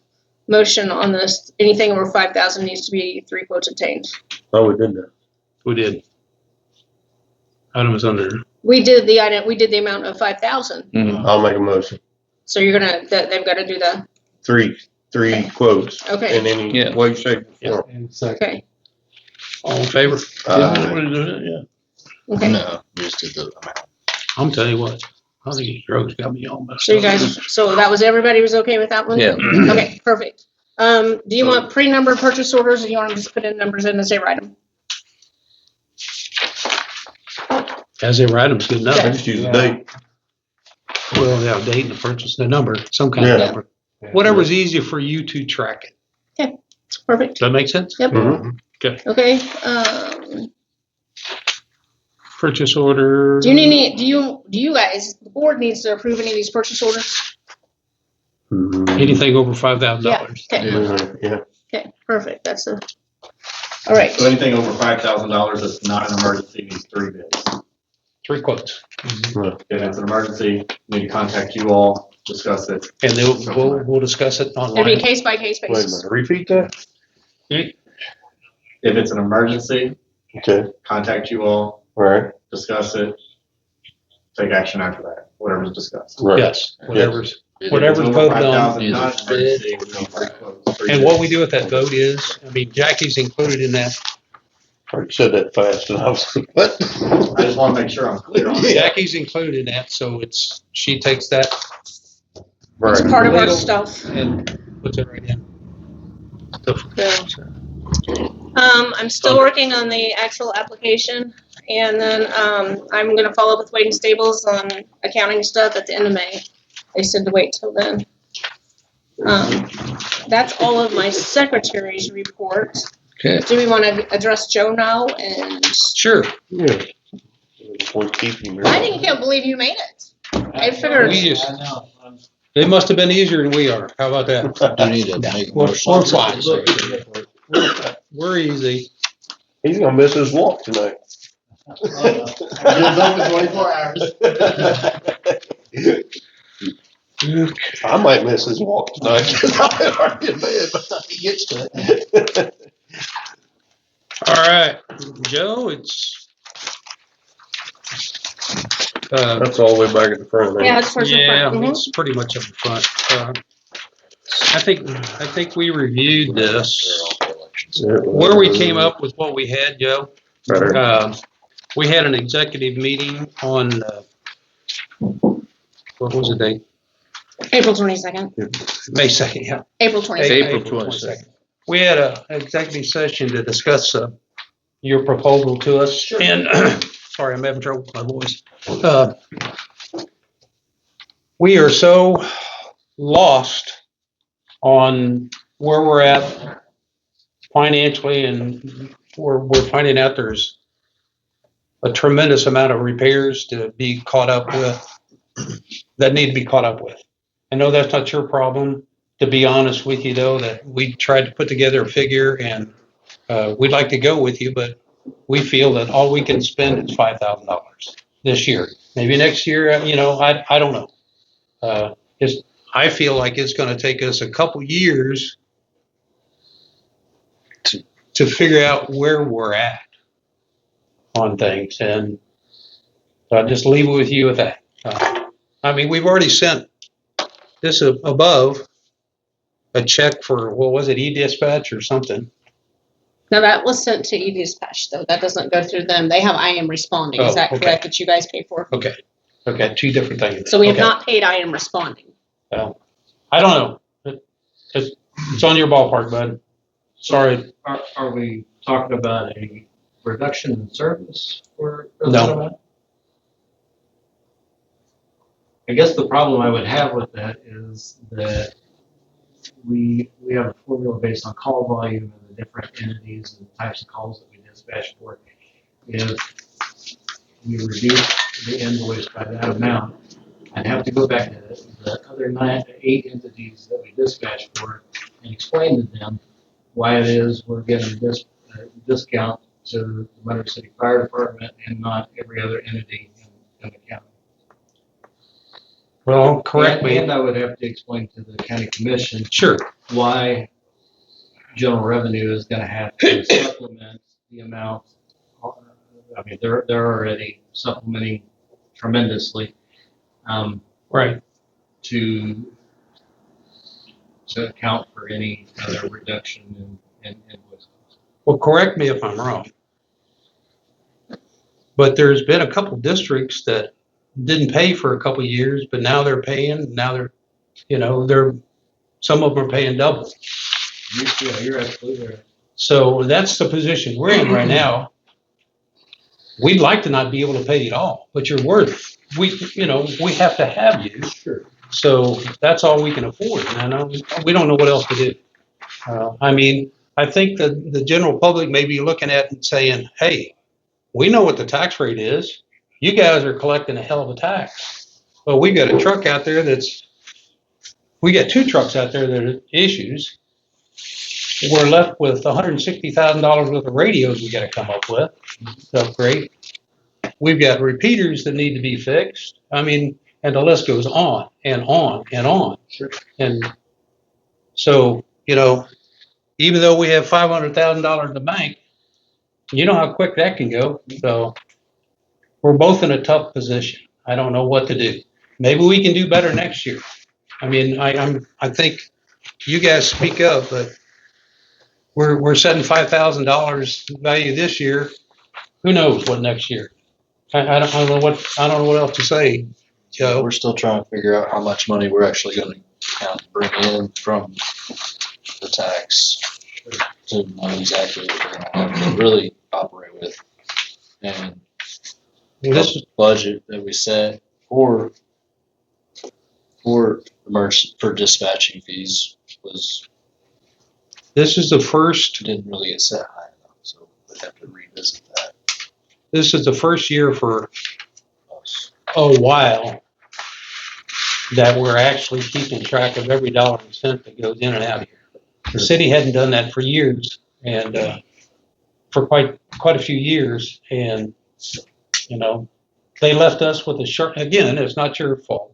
motion on this, anything over 5,000 needs to be 3 quotes obtained. Oh, we did that. We did. Items under. We did the amount of 5,000. I'll make a motion. So you're they've got to do the, Three quotes. Okay. In any Yeah. way, shape, or form. And second. okay, All in favor? Yeah. okay. No, we just did the amount. I'm telling you what, I think these drugs got me all messed So you up. guys, so that was, everybody was okay with that one? Yeah. Okay, perfect. Do you want pre-numbered purchase orders, or do you want them to just put in numbers in and say write them? As they write them's good I enough. just use the date. Well, yeah, date and the purchase, the number, some kind of Yeah. number. Whatever's easier for you to track it. Perfect. Does that make sense? Yep. Mhm. Okay, Purchase order. do you guys, the board needs to approve any of these purchase orders? Anything over $5,000. Okay, Yeah. okay, perfect, all right. So anything over $5,000 that's not an emergency needs 3 bids. 3 quotes. If it's an emergency, we need to contact you all, discuss it. And then we'll discuss it It'll be a online. case by case Wait a basis. minute, repeat that? If it's an emergency, Okay, contact you all, all right, discuss it, take action after that, whatever's discussed. right. Yes, whatever's If Whatever's it's over voted on 5,000, is not an emergency, we need 3 quotes. 3 And bids. what we do with that vote is, I mean, Jackie's included in that. You said that fast, and I was like, what? I just want to make sure I'm clear on it. Jackie's included in that, so she takes that It's Right. part of our Legal. stuff. and puts it right in. I'm still working on the actual application, and then, I'm gonna follow up with Wade and Stables on accounting stuff at the end of May. They said to wait till then. That's all of my secretary's report. Okay. Do we wanna address Joe now? And Sure. Yeah. We'll keep him here. I can't believe you made it. I figured, We just, I know. they must have been easier than we are. How about that? Do need to make a We're motion. fine. We're easy. He's gonna miss his walk tonight. It's open 24 hours. I might miss his walk tonight, because I'm already in bed by the time he gets to it. All right, Joe, it's. That's all the way back at the front there. yeah, it's towards the Yeah, front. Mhm. it's pretty much up front. I think we reviewed this. Where we came up with what we had, Joe, Right. we had an executive meeting on, what was the date? April 22nd. May 2nd, yeah. April 22nd. April 22nd. We had an executive session to discuss your proposal to us. And, sorry, I'm having trouble with my voice. We are so lost on where we're at financially, and we're finding out there's a tremendous amount of repairs to be caught up with, that need to be caught up with. I know that's not your problem, to be honest with you, though, that we tried to put together a figure, and we'd like to go with you, but we feel that all we can spend is $5,000 this year. Maybe next year, I don't know. I feel like it's going to take us a couple years to figure out where we're at on things, and I'll just leave it with you with that. I mean, we've already sent this above a check for, what was it, e-dispatch or something? Now that was sent to e-dispatch though. That doesn't go through them. They have I am responding. Is Oh, that okay. correct that you guys pay for? Okay, 2 different things. So we have Okay. not paid I am responding. I don't know. It's on your ballpark, bud. Sorry. Are we talking about a reduction in service for? No. I guess the problem I would have with that is that we have a formula based on call volume and the different entities and types of calls that we dispatched for. If we reduce the invoice by that amount, I'd have to go back to the other 8 entities that we dispatched for and explain to them why it is we're getting this discount to the Monroe City Fire Department and not every other entity in the county. Well, correct me. And I would have to explain to the county commission Sure. why general revenue is going to have to supplement the amount. I mean, they're already supplementing tremendously. Right. To account for any other reduction in invoices. Well, correct me if I'm wrong, but there's been a couple districts that didn't pay for a couple years, but now they're paying. Now they're some of them are paying double. Yeah, you're absolutely right. So that's the position we're in right now. We'd like to not be able to pay it all, but you're worth it. We have to have you. Sure. So that's all we can afford. And we don't know what else to do. I mean, I think that the general public may be looking at it and saying, hey, we know what the tax rate is. You guys are collecting a hell of a tax. Well, we got a truck out there we got 2 trucks out there that are issues. We're left with $160,000 worth of radios we got to come up with to upgrade. We've got repeaters that need to be fixed. I mean, and the list goes on and on and on. Sure. And so, even though we have $500,000 in the bank, you know how quick that can go. So we're both in a tough position. I don't know what to do. Maybe we can do better next year. I mean, I think you guys speak up, but we're setting $5,000 value this year. Who knows what next year? I don't know what else to say, Joe. We're still trying to figure out how much money we're actually going to bring in from the tax to know exactly what we're going to have to really operate with. And This the budget that we set for dispatching fees is the first. didn't really get set high enough, so we'd have to revisit that. This is the first year for Us. a while that we're actually keeping track of every dollar and cent that goes in and out of here. The city hadn't done that for years, and for quite a few years, and they left us with a short. Again, it's not your fault.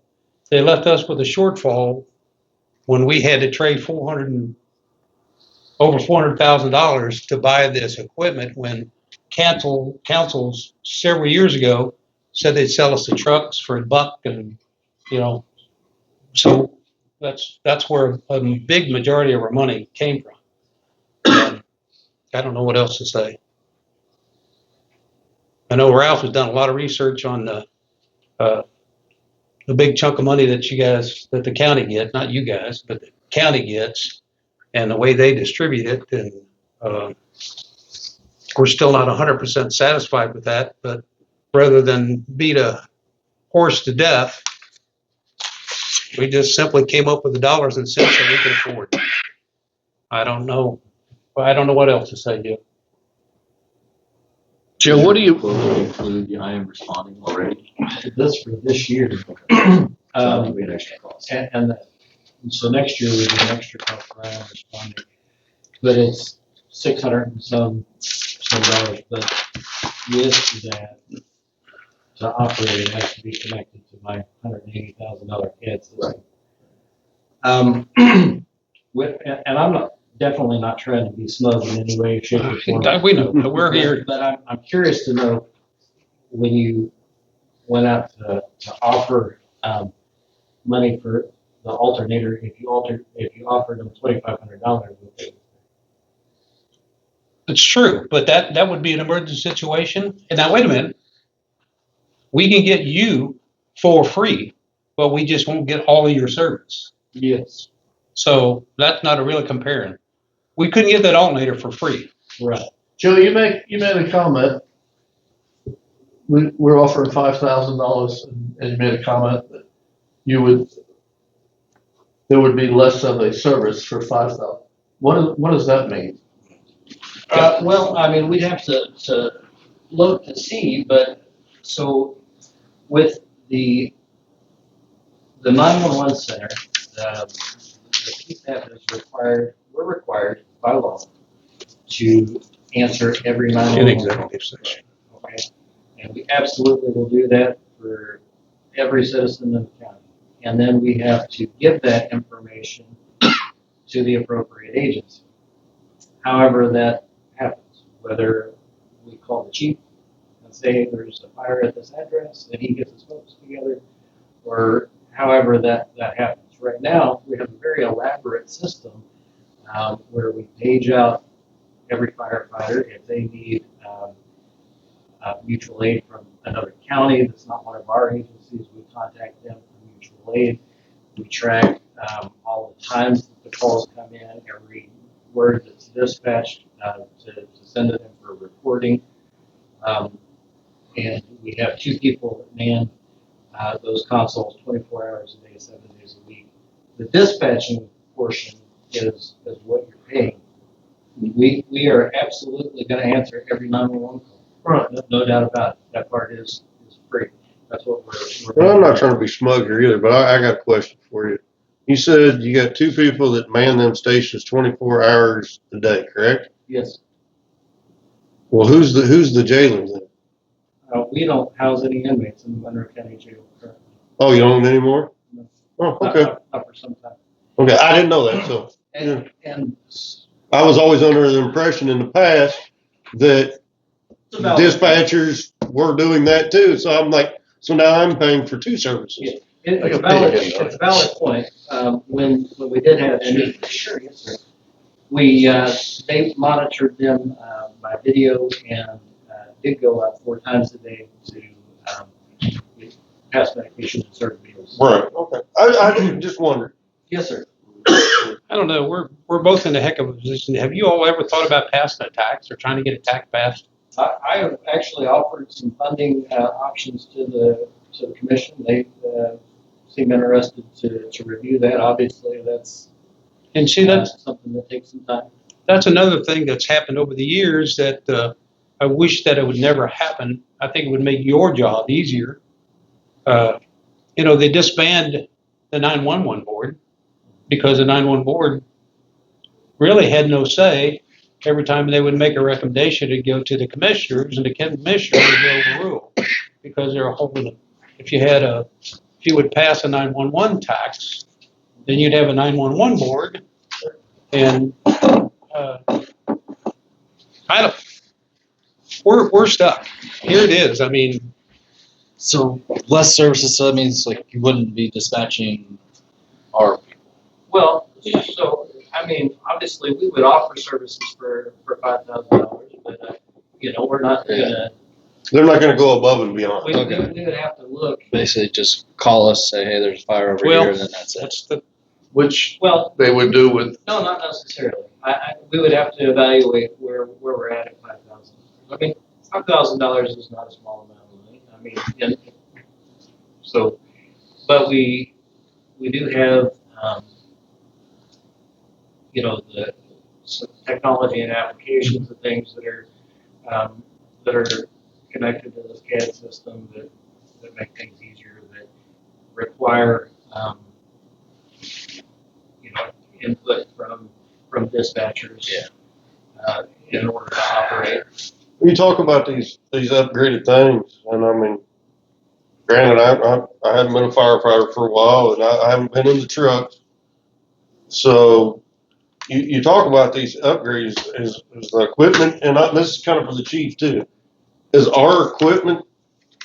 They left us with a shortfall when we had to trade over $400,000 to buy this equipment. When councils several years ago said they'd sell us the trucks for $1, and so that's where a big majority of our money came from. And I don't know what else to say. I know Ralph has done a lot of research on the big chunk of money that the county gets, not you guys, but the county gets, and the way they distribute it. And we're still not 100% satisfied with that, but rather than beat a horse to death, we just simply came up with the dollars and cents that we can afford. I don't know what else to say, Jim. Joe, what do you? Include the I am responding already. This for this year. We had extra costs. And so next year we do an extra cost for IM responding, but it's $600 and some dollars. But with that, to operate, it has to be connected to my $180,000 CAD system. And I'm definitely not trying to be smug in any way, shape, or form. We know, but we're here. But I'm curious to know, when you went out to offer money for the alternator, if you offered them $2,500, It's true, but that would be an emergency situation. And now, wait a minute. We can get you for free, but we just won't get all of your service. yes, So that's not a real comparing. We couldn't get that alternator for free. right. Joe, you made a comment. We're offering $5,000, and you made a comment that there would be less of a service for $5,000. What does that mean? Well, I mean, we'd have to look to see, but, so, with the 911 center, the PSAP is required, we're required by law to answer every 911 In call. executive session. Okay, and we absolutely will do that for every citizen in the county. And then we have to give that information to the appropriate agency. However that happens, whether we call the chief and say there's a fire at this address and he gets his folks together, or however that happens. Right now, we have a very elaborate system where we page out every firefighter if they need mutual aid from another county that's not one of our agencies. We contact them for mutual aid. We track all the times that the calls come in, every word that's dispatched to send it in for reporting. And we have 2 people that man those consoles 24 hours a day, 7 days a week. The dispatching portion is what you're paying. We are absolutely going to answer every 911 call. Right. No doubt about it. That part is free. That's what we're Well, I'm not trying to be smug here either, but I got a question for you. You said you got 2 people that man them stations 24 hours a day, correct? Yes. Well, who's the jailer then? We don't house any inmates in the Monroe County Jail currently. Oh, you don't anymore? No. Oh, okay. Not for some time. Okay, I didn't know that, so. And I was always under the impression in the past that dispatchers were doing that too, so I'm like, so now I'm paying for 2 services. it's a valid point. When we did have, sure, yes, sir. They monitored them by video and did go up 4 times a day to pass medication and serve meals. Right, okay. I just wondered. Yes, sir. I don't know, we're both in a heck of a position. Have you all ever thought about passing a tax or trying to get a tax passed? I have actually offered some funding options to the commission. They seem interested to review that. Obviously, that's And see, that's something that takes some time. that's another thing that's happened over the years that I wish that it would never happen. I think it would make your job easier. They disbanded the 911 board because the 911 board really had no say. Every time they would make a recommendation, it'd go to the commissioners, and the commissioners would overrule because they're holding it. If you would pass a 911 tax, then you'd have a 911 board, and we're stuck. Here it is. I mean, So less services, so that means like you wouldn't be dispatching our people. Well, so I mean, obviously, we would offer services for $5,000, but we're not gonna. They're not gonna go above and beyond. We Okay. would have to look. Basically, just call us, say, hey, there's a fire over Well, here, and then that's it. that's the Which Well, they would do with, no, not necessarily. We would have to evaluate where we're at 5,000. I mean, $5,000 is not a small amount of money. I mean, but we do have, the technology and applications and things that are connected to this CAD system that make things easier, that require, input from dispatchers. In order to operate. You talk about these upgraded things, and I mean, granted, I haven't been a firefighter for a while, and I haven't been in the trucks. So you talk about these upgrades, is the equipment, and this is kind of for the chief too. Is our equipment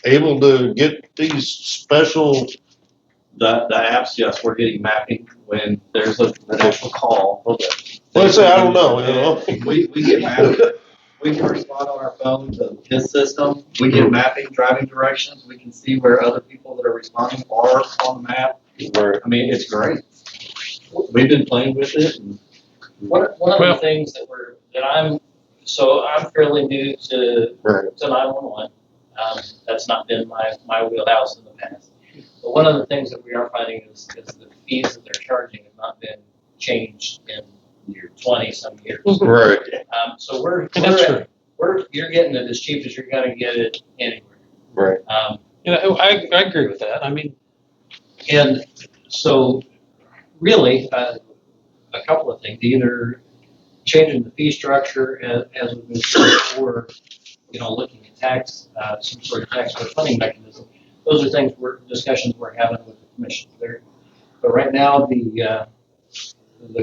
able to get these special? The apps, yes, we're getting mapping when there's an actual call. Let's say I don't know. We get mapping. We can respond on our phone to his system. We get mapping, driving directions. We can see where other people that are responding are on the map. I mean, it's great. We've been playing with it. And One of the things I'm fairly new to 911. That's not been my wheelhouse in the past. But one of the things that we are finding is the fees that they're charging have not been changed in year 20 some years. Right. So we're, And that's true. you're getting it as cheap as you're gonna get it anywhere. Right. You know, I agree with that. I mean, And so really, a couple of things, either changing the fee structure as we move forward, or, looking at tax, some sort of tax funding mechanism. Those are things discussions we're having with the commission there. But right now, the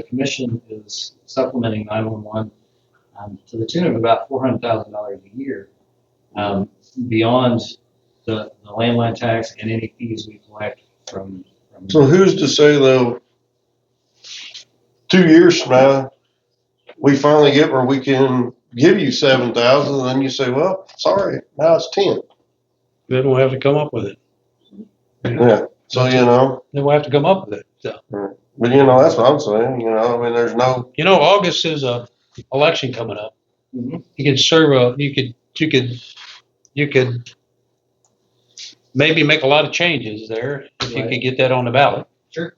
commission is supplementing 911 to the tune of about $400,000 a year, beyond the landline tax and any fees we collect from. So who's to say though, 2 years from now, we finally get where we can give you 7,000, and then you say, well, sorry, now it's 10. then we'll have to come up with it. Yeah. So, Then we'll have to come up with it. So, but that's what I'm saying, I mean, there's no, August is a election coming up. Mhm. You could serve you could maybe make a lot of changes there if you Right. could get that on the ballot. Sure.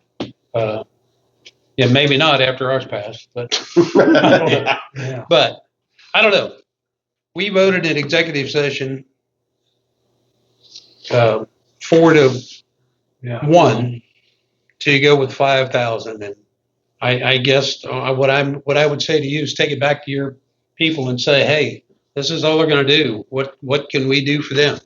Yeah, maybe not after ours passed, but I don't know. Yeah. But I don't know. We voted in executive session 4-1 to go with 5,000, and I guess what I would say to you is take it back to your people and say, hey, this is all they're going to do. What can we do for them?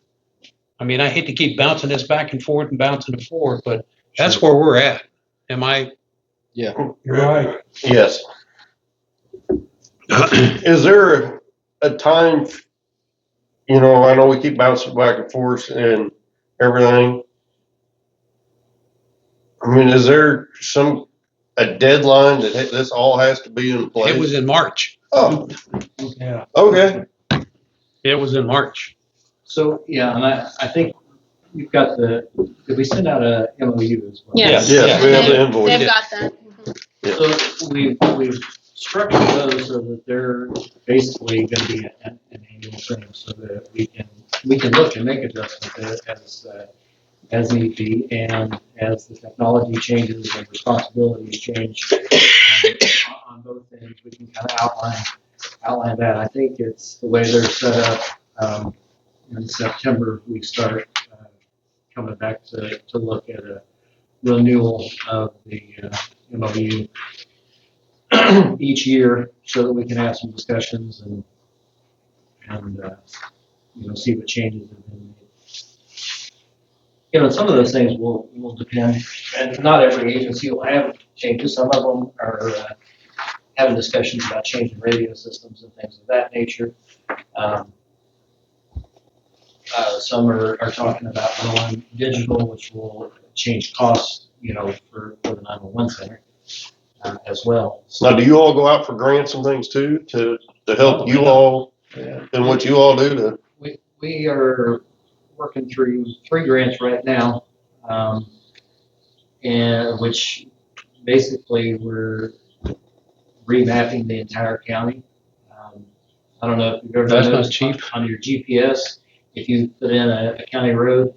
I mean, I hate to keep bouncing this back and forth and bouncing it forward, but that's where we're at. Am I? Yeah. You're right. yes. Is there a time, I know we keep bouncing back and forth and everything. I mean, is there a deadline that this all has to be in place? It was in March. Oh, Yeah. okay. It was in March. So, yeah, and I think you've got did we send out a MOU as well? Yes. Yes, we have the invoice. They've got that. So we've structured those so that they're basically going to be an annual thing, so that we can look and make adjustments as need be, and as the technology changes and responsibilities change on both ends, we can kind of outline that. I think it's the way they're set up. In September, we start coming back to look at a renewal of the MOU each year, so that we can have some discussions and see what changes have been made. Some of those things will depend, and not every agency will have changes. Some of them are having discussions about changing radio systems and things of that nature. Some are talking about going digital, which will change costs, for the 911 center as well. Now, do you all go out for grants and things too to help you all and what you all do to? We are working through 3 grants right now, and which basically we're remapping the entire county. I don't know if you've ever That's not noticed cheap. on your GPS, if you put in a county road,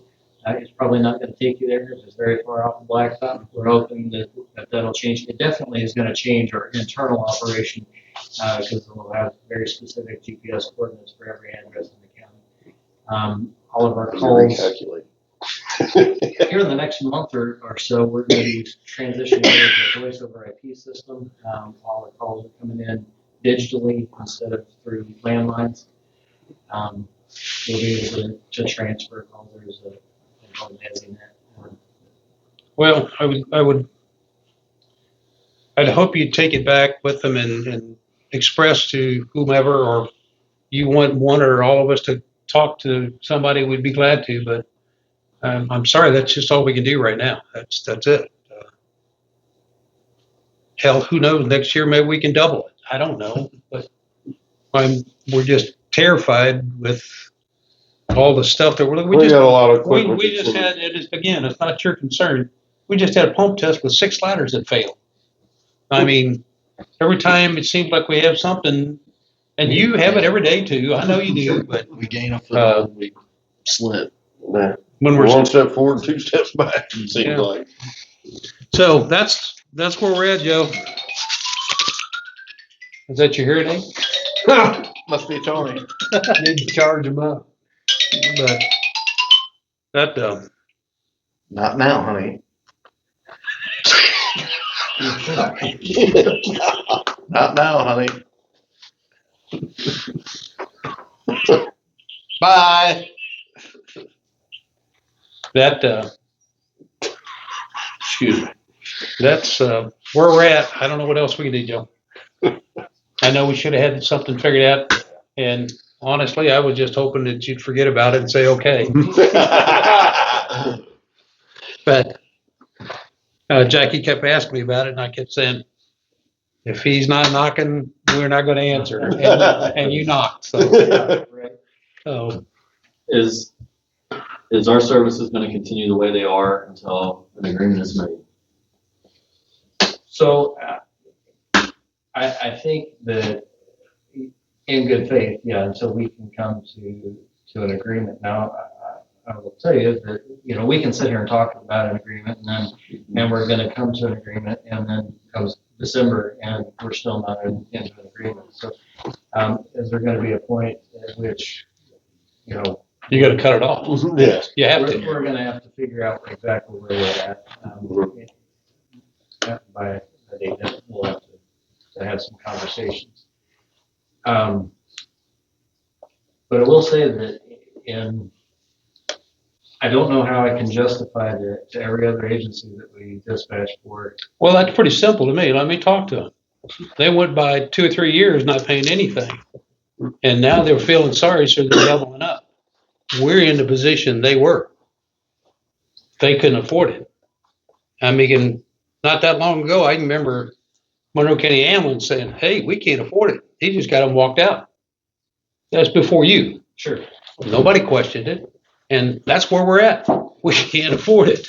it's probably not going to take you there because it's very far off the blacktop. We're hoping that that'll change. It definitely is going to change our internal operation because we'll have very specific GPS coordinates for every address in the county. All of our calls here in the next month or so, we're going to be transitioning over to a voice over IP system. All the calls are coming in digitally instead of through landlines. We'll be able to transfer calls. There's a thing called NetNet. Well, I'd hope you'd take it back with them and express to whomever, or you want one or all of us to talk to somebody, we'd be glad to, but I'm sorry, that's just all we can do right now. That's it. Hell, who knows? Next year, maybe we can double it. I don't know, but we're just terrified with all the stuff that we got a lot of equipment. we just had, again, it's not your concern. We just had a pump test with 6 ladders that failed. I mean, every time it seems like we have something, and you have it every day too. I know you do, but We gain a foot, we slip. Yeah. when we're One step forward, 2 steps back, it seems Yeah. like. so that's where we're at, Joe. Is that your hearing aid? Must be Tony. Need to charge them up. But that, Not now, honey. Not now, honey. Bye. that, Excuse me. that's, where we're at. I don't know what else we can do, Joe. I know we should have had something figured out, and honestly, I was just hoping that you'd forget about it and say, okay. But Jackie kept asking me about it, and I kept saying, if he's not knocking, we're not going to answer. And you knocked. So, Is our services gonna continue the way they are until an agreement is made? So, I think that in good faith, yeah, until we can come to an agreement. Now, I will tell you that, we can sit here and talk about an agreement and we're gonna come to an agreement and then comes December and we're still not into an agreement. So, is there gonna be a point at which, you got to cut it off. Yes. You have to. we're gonna have to figure out exactly where we're at. By the date that we'll have to have some conversations. But I will say that I don't know how I can justify that to every other agency that we dispatch for. Well, that's pretty simple to me. Let me talk to them. They went by 2 or 3 years not paying anything. And now they're feeling sorry, so they're doubling up. We're in the position they were. They couldn't afford it. I mean, not that long ago, I remember Monroe County Ambulance saying, hey, we can't afford it. He just got them walked out. That's before you. Sure. Nobody questioned it. And that's where we're at. We can't afford it.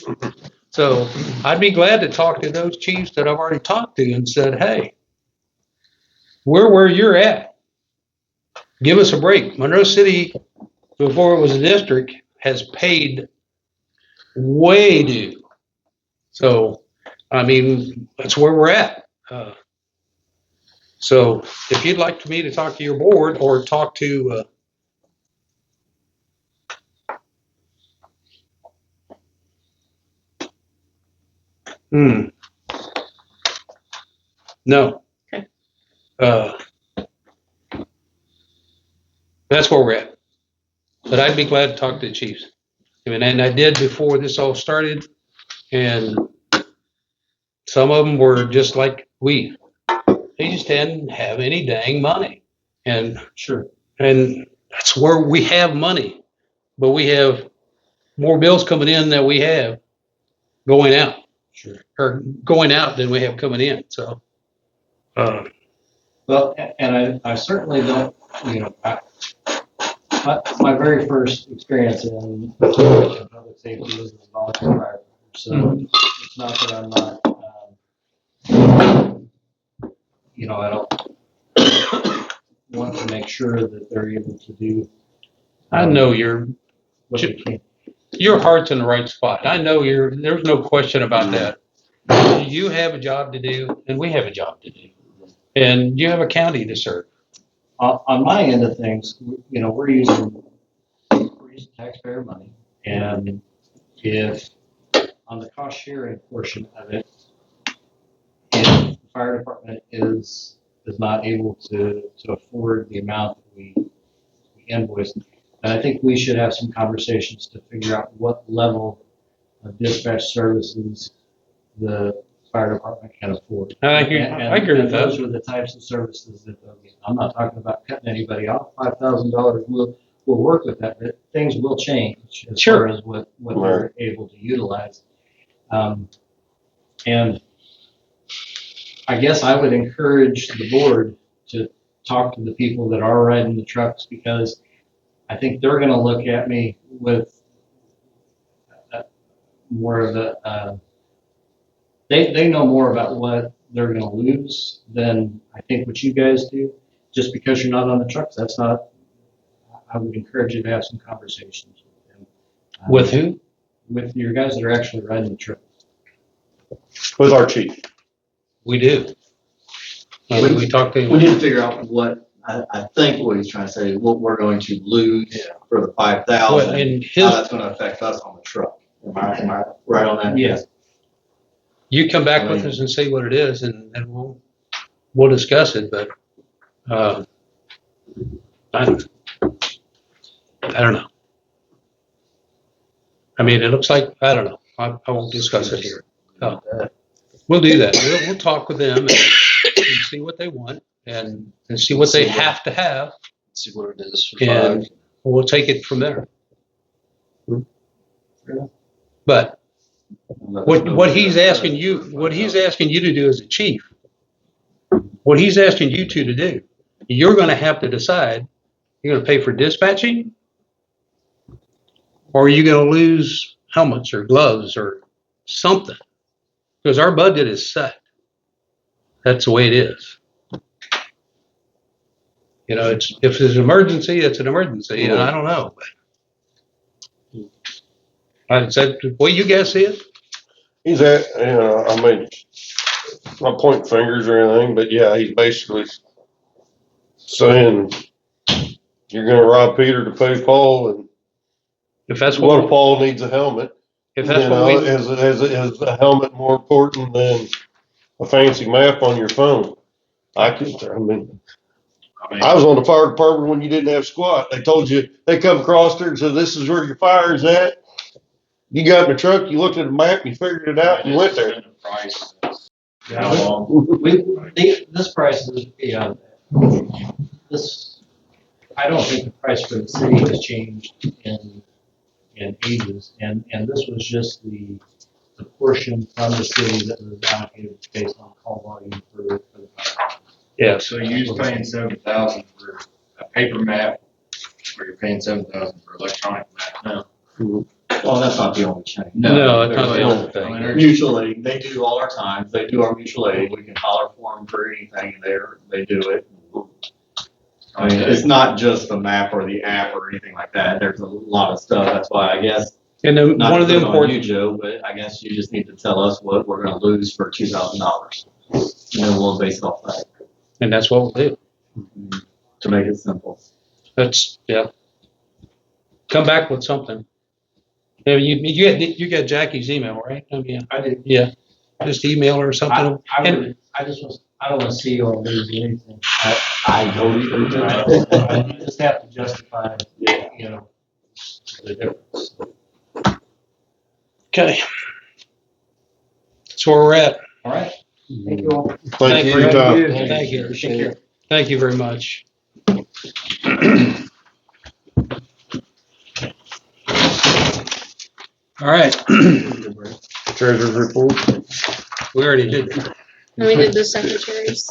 So I'd be glad to talk to those chiefs that I've already talked to and said, hey, we're where you're at. Give us a break. Monroe City, before it was a district, has paid way due. So, I mean, that's where we're at. So if you'd like for me to talk to your board or talk to no. Okay. That's where we're at. But I'd be glad to talk to the chiefs. I mean, and I did before this all started, and some of them were just like we. They just didn't have any dang money. And Sure. And that's where we have money, but we have more bills coming in than we have going out. Sure. Or going out than we have coming in. So, Well, and I certainly don't, my very first experience in public safety was as a volunteer firefighter. So it's not that I'm not, I don't want to make sure that they're able to do. I know your What they can. heart's in the right spot. I know there's no question about that. You have a job to do, and we have a job to do. And you have a county to serve. On my end of things, we're using taxpayer money, and if on the cost sharing portion of it, if the fire department is not able to afford the amount that we invoice, then I think we should have some conversations to figure out what level of dispatch services the fire department can afford. I agree with that. Those are the types of services that they'll get. I'm not talking about cutting anybody off. $5,000 will work with that, but things will change as far as what they're able to utilize. And I guess I would encourage the board to talk to the people that are riding the trucks, because I think they're going to look at me with more of a, they know more about what they're going to lose than I think what you guys do. Just because you're not on the trucks, that's not, I would encourage you to have some conversations with them. With who? With your guys that are actually riding the truck. With our chief. We do. We talked to We him. need to figure out what, I think what he's trying to say, is what we're going to lose for the 5,000. Well, and How his, that's gonna affect us on the truck. Am I right on that? Yes. you come back with us and see what it is, and we'll discuss it, but, I don't know. I mean, it looks like, I don't know. I won't discuss it here. We'll do that. We'll talk with them and see what they want and see what they have to have, See what it is for and 5. we'll take it from there. But what he's asking you to do as a chief, what he's asking you two to do, you're gonna have to decide, you're gonna pay for dispatching, or are you gonna lose helmets or gloves or something? Because our budget is set. That's the way it is. You know, if there's an emergency, it's an emergency, and I don't know. Is that the way you guys see it? He's I mean, not pointing fingers or anything, but yeah, he's basically saying you're gonna rob Peter to pay Paul, and If that's what what, if Paul needs a helmet? if that's what we, Is a helmet more important than a fancy map on your phone? I mean, I was on the fire department when you didn't have squat. They told you, they come across there and said, this is where your fire is at. You got in the truck, you looked at the map, you figured it out, and you went there. Price. Yeah, How long? this price is, this, I don't think the price for the city has changed in ages, and this was just the portion from the city that was allocated based on call volume for the fire. yes. So you're paying 7,000 for a paper map, or you're paying 7,000 for electronic map now? Well, that's not the only change. No, it's not the There's- only thing. Mutual aid, they do all our times, they do our mutual aid, we can holler for them for anything, they do it. I mean, it's not just the map or the app or anything like that, there's a lot of stuff, that's why I guess, And then not one to of the put it on you, important, Joe, but I guess you just need to tell us what we're gonna lose for $2,000. And then we'll base it off that, and that's what we'll do. to make it simple. That's, yeah. Come back with something. Yeah, you got Jackie's email, right? I mean, I did. yeah. Just email her or something. I don't want to see you all lose anything. I don't either. You just have to justify, the difference. Okay. That's where we're at. All right. Thank you all. Thank you, Tom. Thank you. Take care. Thank you very much. All right. Treasurer's report. We already did that. And we did the secretaries.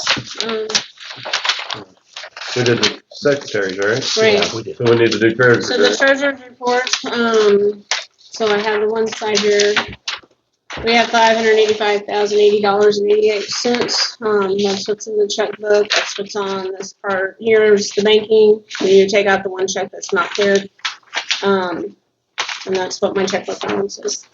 We did the secretaries, right? Right. Yeah, we did. So we need to do treasurer's. So the treasurer's report, so I have the one side here. We have $585,080.88. That's what's in the checkbook. That's what's on this part. Here's the banking. And you take out the one check that's not cleared. And that's what my checkbook balance is.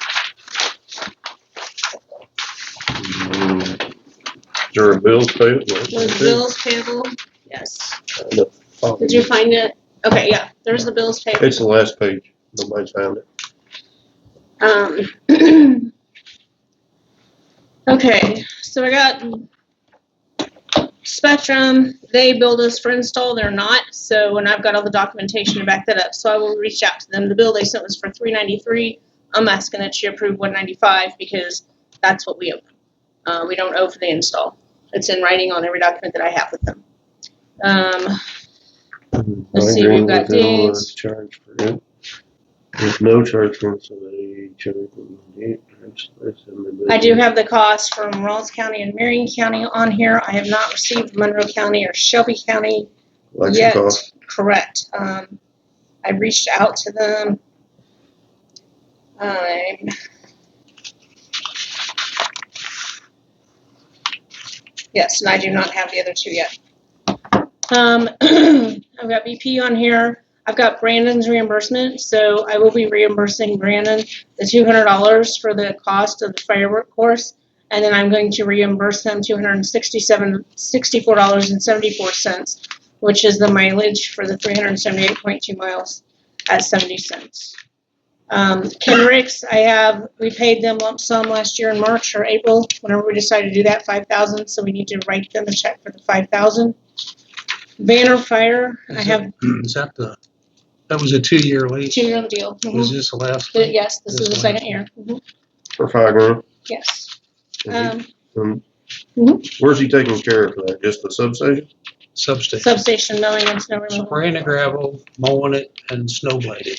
There are bills paid. Those bills payable, yes. Did you find it? Okay, yeah, there's the bills payable. It's the last page. Nobody's found it. Okay, so I got Spectrum. They billed us for install. They're not. So, and I've got all the documentation to back that up. So I will reach out to them. The bill they sent was for $393. I'm asking that she approve $195 because that's what we owe them. We don't owe for the install. It's in writing on every document that I have with them. Let's see, we've got dates. Charge for it. There's no charge for it, so they charge them. I do have the cost from Rawls County and Marion County on here. I have not received Monroe County or Shelby County Election yet. cost. Correct. I reached out to them. Yes, and I do not have the other two yet. I've got BP on here. I've got Brandon's reimbursement, so I will be reimbursing Brandon the $200 for the cost of the firework course, And then I'm going to reimburse them $264.74, which is the mileage for the 378.2 miles at 70 cents. Kenricks, we paid them lump sum last year in March or April, whenever we decided to do that, $5,000, so we need to write them a check for the $5,000. Banner Fire, that was a 2-year lease? 2-year deal. Was this the last? Yes, this is the second year. For $5,000. Yes. Where's he taking care of that? Just the substation? Substation mowing and snow removal. Spraying the gravel, mowing it, and snow blading.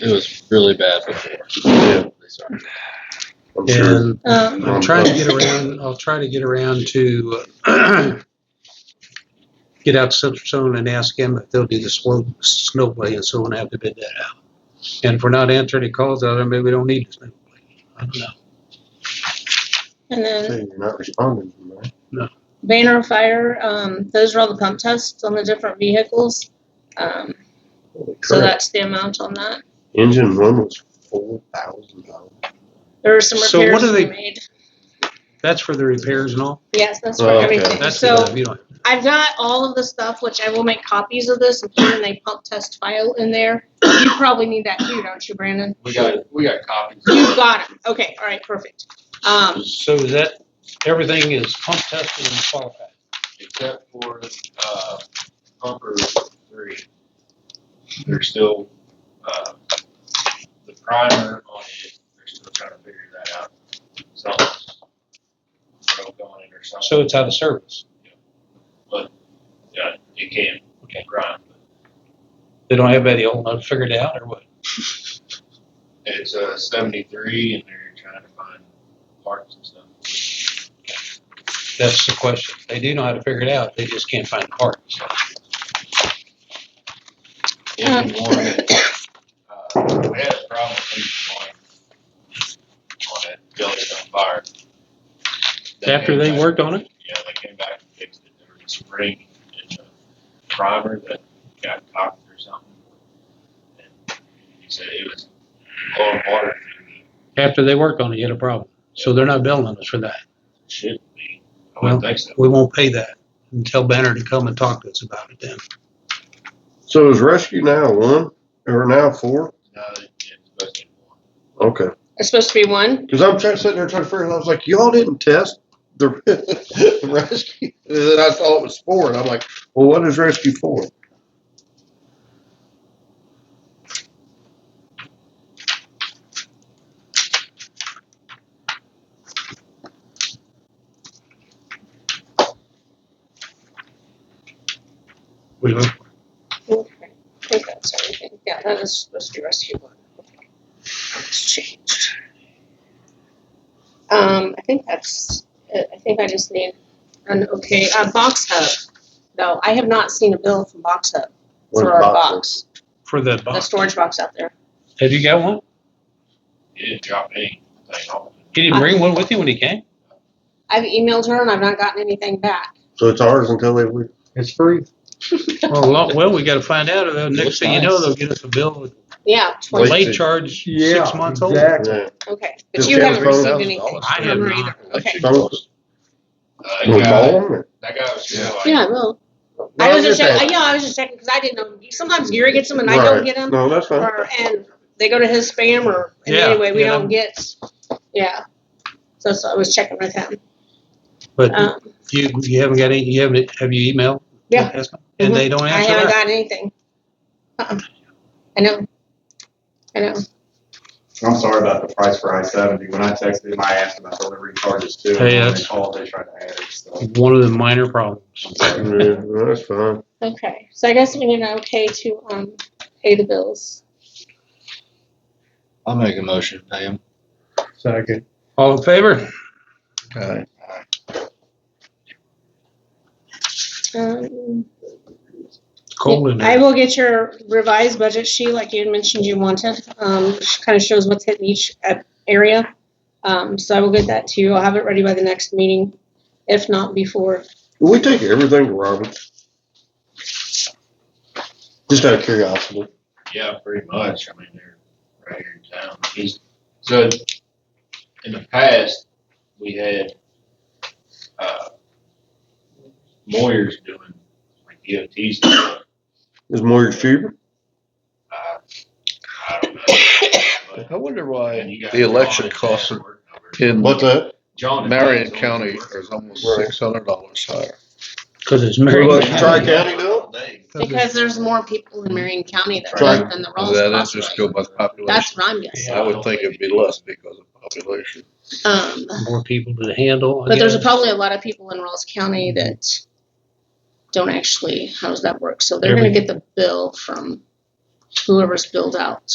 It was really bad before. Yeah. I'm sure. And I'll try to get around to get out to Central Zone and ask them if they'll do the snow blading, so we won't have to bid that out. And if we're not answering any calls out there, maybe we don't need the snow blading. I don't know. And then You're not responding to that. No. Banner Fire, those are all the pump tests on the different vehicles. Holy So crap. that's the amount on that. Engine one was $4,000. There are some So what repairs do to they- be made. That's for the repairs and all? Yes, that's for Oh, okay. everything. That's So you don't. I've got all of the stuff, which I will make copies of this and put in a pump test file in there. You probably need that too, don't you, Brandon? We got copies. You've got them. Okay, all right, perfect. So is that, everything is pump tested and qualified? Except for, pumper 3. They're still, the primer on it, they're still trying to figure that out. Something's broke on it or something. So it's out of service? Yeah, it can, grind. They don't have any old enough figured out or what? It's 73 and they're trying to find parts and stuff. That's the question. They do know how to figure it out, they just can't find the parts. Engine 1, we had a problem with engine 1 on that Yellowstone fire. After they worked on it? Yeah, they came back and fixed it. There was a spring in the primer that got cocked or something. And he said it was blowing water through the, After they worked on it, you had a problem. So they're not billing us for that. should be. I wouldn't think so. We won't pay that and tell Banner to come and talk to us about it then. So is rescue now 1 or now 4? No, it's supposed to be 1. Okay. It's supposed to be 1. Because I'm sitting there trying to figure it out. I was like, y'all didn't test the rescue. And then I saw it was 4, and I'm like, well, what is rescue for? We look, Okay. I think that's everything. Yeah, that is supposed to be rescue 1. It's changed. I think that's it. I think I just need an okay. Box Hub. No, I have not seen a bill from Box Hub Where's for our Box Hub? box. for that The box. storage box out there. Have you got one? He didn't drop anything off. He didn't bring one with you when he came? I've emailed her and I've not gotten anything back. So it's ours until they leave. It's free. Well, we gotta find out. Next thing you know, they'll get us a bill with Yeah, a 20. late charge 6 months old. Yeah. Okay, but Just you get haven't a phone. received anything I from have her not. either. Okay. Phone- That We'll guy, call them. that guy was still like, Yeah, I will. I was just checking. Yeah, I was just checking because I didn't know. Sometimes Gary gets them and I don't Right. get them, No, that's fine. and they go to his spam or. And Yeah, anyway, we yeah. don't get. Yeah. So I was checking with him. But Um, you haven't got any, have you emailed? Yeah. And they don't I answer haven't that? got anything. I know. I'm sorry about the price for I-70. When I texted him, I asked about delivery charges too. Hey, When they that's- called, they tried to add it, so. One of the minor problems. Yeah, that's fine. Okay, so I guess we need an okay to pay the bills. I'll make a motion, pay him. Second. All in favor? Okay. It's cold in I there. will get your revised budget sheet like you had mentioned you wanted. Which kind of shows what's hitting each area. So I will get that to you. I'll have it ready by the next meeting, if not before. Will we take everything to Roberts? Just out of curiosity. yeah, pretty much. I mean, they're right here in town. So in the past, we had, lawyers doing like EFTs and stuff. Is Moyer cheaper? I don't know. I wonder why And you got the election John and costs Dan working over it. in What's that? John and Marion Dan's County always working. is almost Right. $600 higher. Cause it's What Marion about County. Tri-County now? Because there's more people in Marion County that Try- live than the Is Rolls that it? Just go population. by population? That's what I'm guessing. I would think it'd be less because of population. More people to handle. I But there's guess. probably a lot of people in Rolls County that don't actually, how does that work? So they're gonna get the bill from whoever's billed out.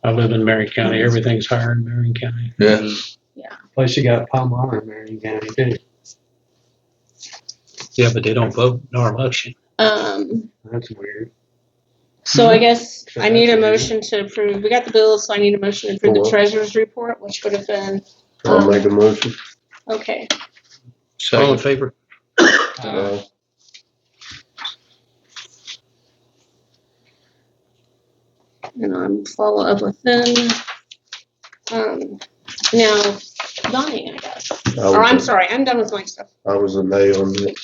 I live in Marion County. Everything's higher in Marion County. Yeah. Plus you got Palmyra in Marion County too. Yeah, but they don't vote in our election. That's weird. So I guess So I need a that's motion to approve, we got the bills, so I need a motion to approve the Cool. treasurer's report, which would have been, I'll make a motion. okay. All in Second. favor? And I'm follow up with them. Now, Donnie, I guess. Or I'm sorry, I'm done with my stuff. I was a nay on the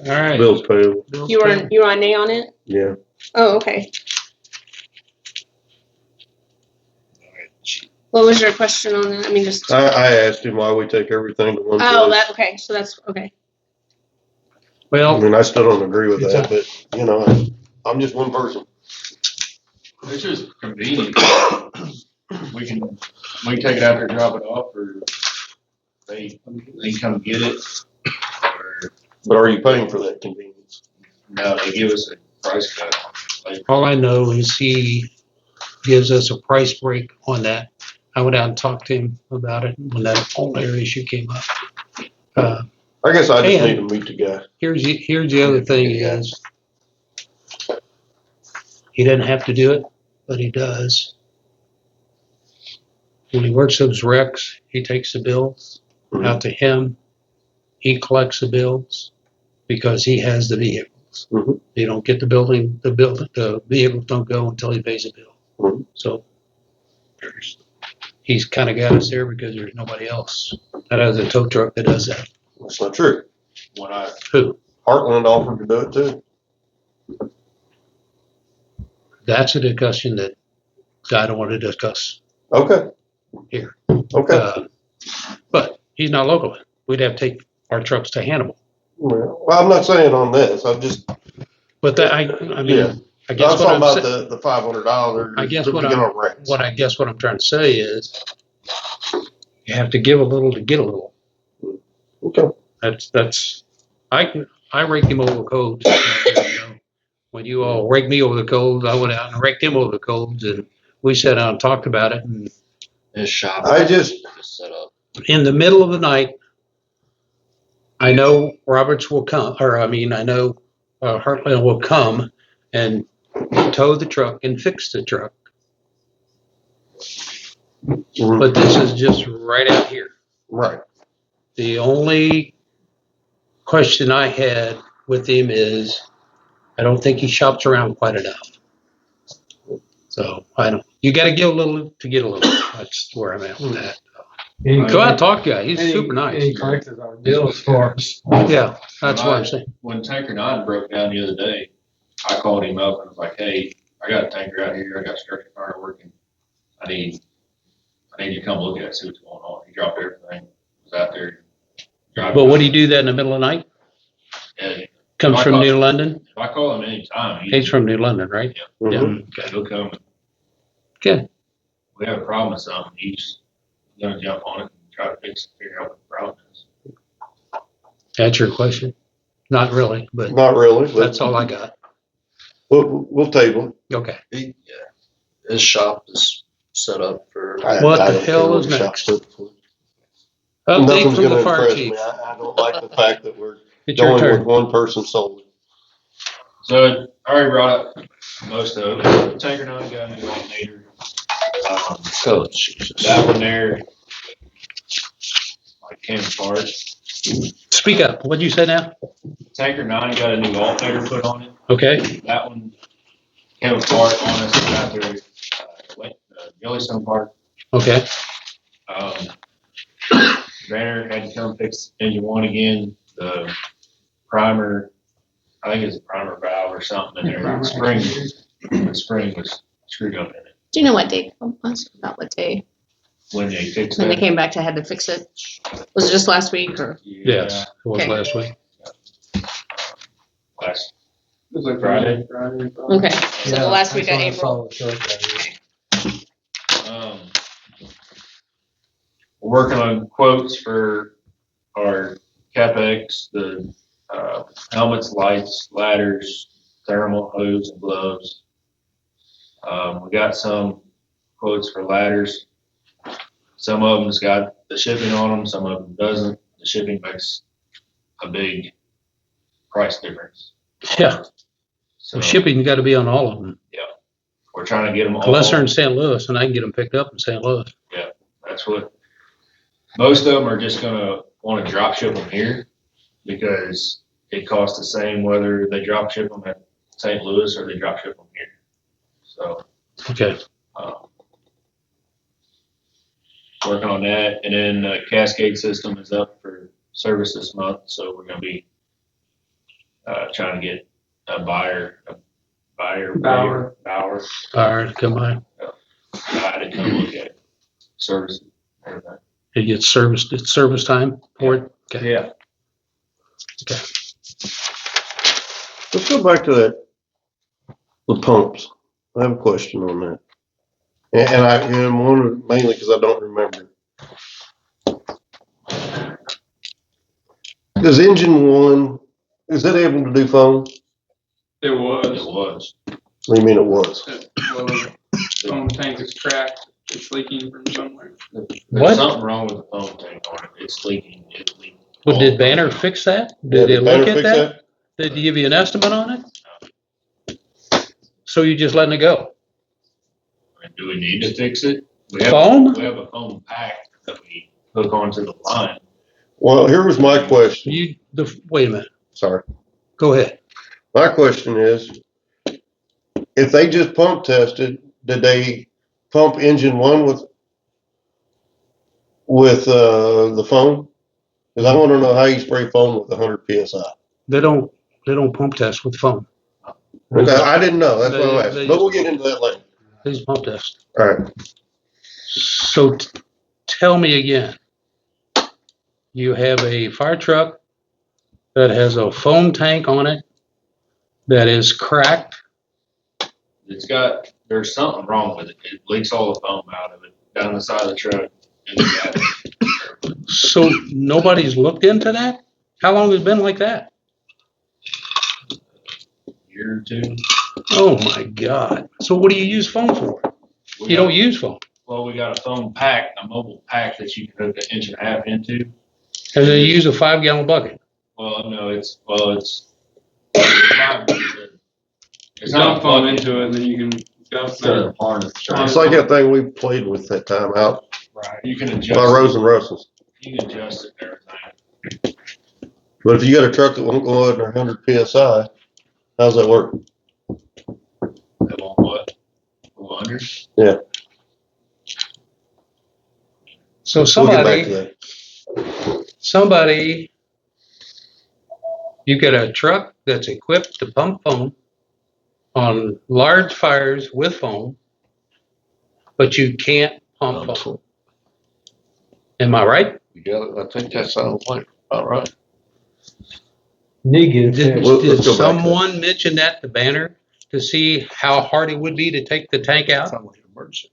All right. bills payable. You were a nay on it? Yeah. Oh, okay. What was your question on that? I mean, just, I asked him why we take everything to one place. oh, that, okay, so that's, okay. I Well, mean, I still don't agree with It's that, but, you know, I'm just one person. It's just convenient. We can take it out there and drop it off, or they come get it. Or, But are you paying for that convenience? no, they give us a price cut. Like, all I know is he gives us a price break on that. I went out and talked to him about it when that whole issue came up. I guess I just And- need to meet the guy. Here's the other thing is, he doesn't have to do it, but he does. When he works those wrecks, he takes the bills out to him. He collects the bills because he has the vehicles. Mhm. They don't get the vehicles don't go until he pays a bill. Mhm. So he's kind of got us there because there's nobody else that has a tow truck that does that. That's not true. when I, Who? Heartland offered to do it too. That's a discussion that I don't want to discuss Okay. here. Okay. But he's not local. We'd have to take our trucks to Hannibal. Well, I'm not saying on this. I'm just, But that, I mean, Yeah. I I guess was what talking I'm about saying, the $500. I guess to what get I'm- on rents. what I'm trying to say is you have to give a little to get a little. Okay. I raked him over the coals. When you all raked me over the coals, I went out and raked him over the coals, and we sat down and talked about it. And His shop I just, is set up. in the middle of the night, I know Roberts will come, I know Heartland will come and tow the truck and fix the truck. But this is just right out here. right. The only question I had with him is, I don't think he shops around quite enough. So you got to give a little to get a little. That's where I'm at with that. Go out and talk to him. He's super And nice. he collects our bills for us. Yeah, that's what I'm saying. when Tanker 9 broke down the other day, I called him up and was like, hey, I got a tanker out here. I got a structure car working. I need you to come look at it, see what's going on. He dropped everything, was out there. driving. But what do you do that in the middle of the night? Yeah, Comes from New London? if I call him anytime, He's from New London, right? Mhm. Yeah. he'll come. Good. We have a problem with something, he's gonna jump on it and try to figure out what the problem is. That's your question? Not really, but Not really, but that's all I got. we'll table it. Okay. His shop is set up for. What the don't hell care is what the next? shop's looking for. Update Nothing's from gonna the fire impress chief. me. I don't like the fact that we're It's your going with turn. one person solely. So I already brought up most of it. Tanker 9 got a new alternator. Oh, Jesus. That one there, like came apart. Speak up. What'd you say now? Tanker 9 got a new alternator put on it. Okay. That one came apart on us out there, Yellowstone Park. Okay. Banner had to come fix engine 1 again. The primer, I think it's a primer valve or something in there. The spring was screwed up in it. Do you know what day it was? About what day? When they fixed When they it. came back to had to fix it? Was it just last week or? Yes, it was Okay. last week. Last It was like Friday. Okay, so the last week of April. We're working on quotes for our CapEx, the helmets, lights, ladders, thermal hose, and gloves. We got some quotes for ladders. Some of them's got the shipping on them, some of them doesn't. The shipping makes a big price difference. Yeah, So well, shipping's got to be on all of them. we're trying to get them all. Unless they're in St. Louis, and I can get them picked up in St. Louis. That's what, most of them are just gonna wanna drop ship them here because it costs the same whether they drop ship them at St. Louis or they drop ship them here. So, Okay. working on that. And then the Cascade system is up for service this month, so we're gonna be trying to get a Bauer, All right, come by. guy to come look at service and everything. It gets serviced. It's service time for it. Okay. Yeah. Let's go back to that, the pumps. I have a question on that. And I'm wondering mainly because I don't remember. Does engine 1, is it able to do foam? It It was. was. What do you mean it was? Well, the foam tank is cracked. It's leaking from somewhere. What? There's something wrong with the foam tank on it. It's leaking. It's leaking. Well, did Banner fix that? Yeah, Did they Banner look at fix that? Did they give you an estimate on it? So you just letting it go? Do we need to fix it? We have, Foam? We have a foam pack that we hook onto the line. Well, here was my question. Wait a minute. Sorry. Go ahead. My question is, if they just pump tested, did they pump engine 1 with the foam? Because I want to know how you spray foam with 100 psi. They don't pump test with foam. Okay, I didn't know. That's what I asked. They But we'll get into that later. They just pump test. All right. So tell me again. You have a fire truck that has a foam tank on it that is cracked. There's something wrong with it. It leaks all the foam out of it down the side of the truck. And So nobody's looked into that? How long has it been like that? a year or two. Oh my God. So what do you use foam for? You don't use foam. Well, we got a foam pack, a mobile pack that you can hook an inch and a half into. And then you use a 5-gallon bucket. Well, no, it's It's not foam into it, and then you can go. It's like that thing we played with that time out Right. You can by adjust. Rose and Russell's. You can adjust it and everything. But if you got a truck that won't go under 100 psi, how's that work? They won't what? Go under? Yeah. So We'll get back to that. you get a truck that's equipped to pump foam on large fires with foam, but you can't pump foam. Am I right? Yeah, I think that sounds like about right. Did Let's go back to someone mention that to Banner to see how hard it would be to take the tank out? Sounds like an emergency.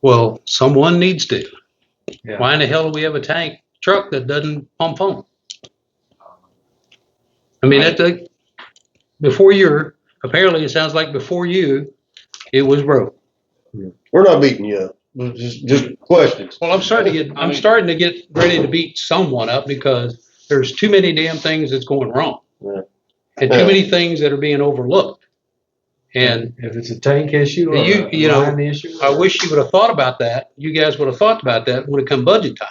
Well, someone needs to. Yeah. Why in the hell do we have a truck that doesn't pump foam? I mean, apparently it sounds like before you, it was broke. We're not beating you up. We're just questions. Well, I'm starting to get ready to beat someone up because there's too many damn things that's going wrong. Yeah. And too many things that are being overlooked. And If it's a tank issue or you know, a line issue. I wish you would have thought about that. You guys would have thought about that when it come budget time.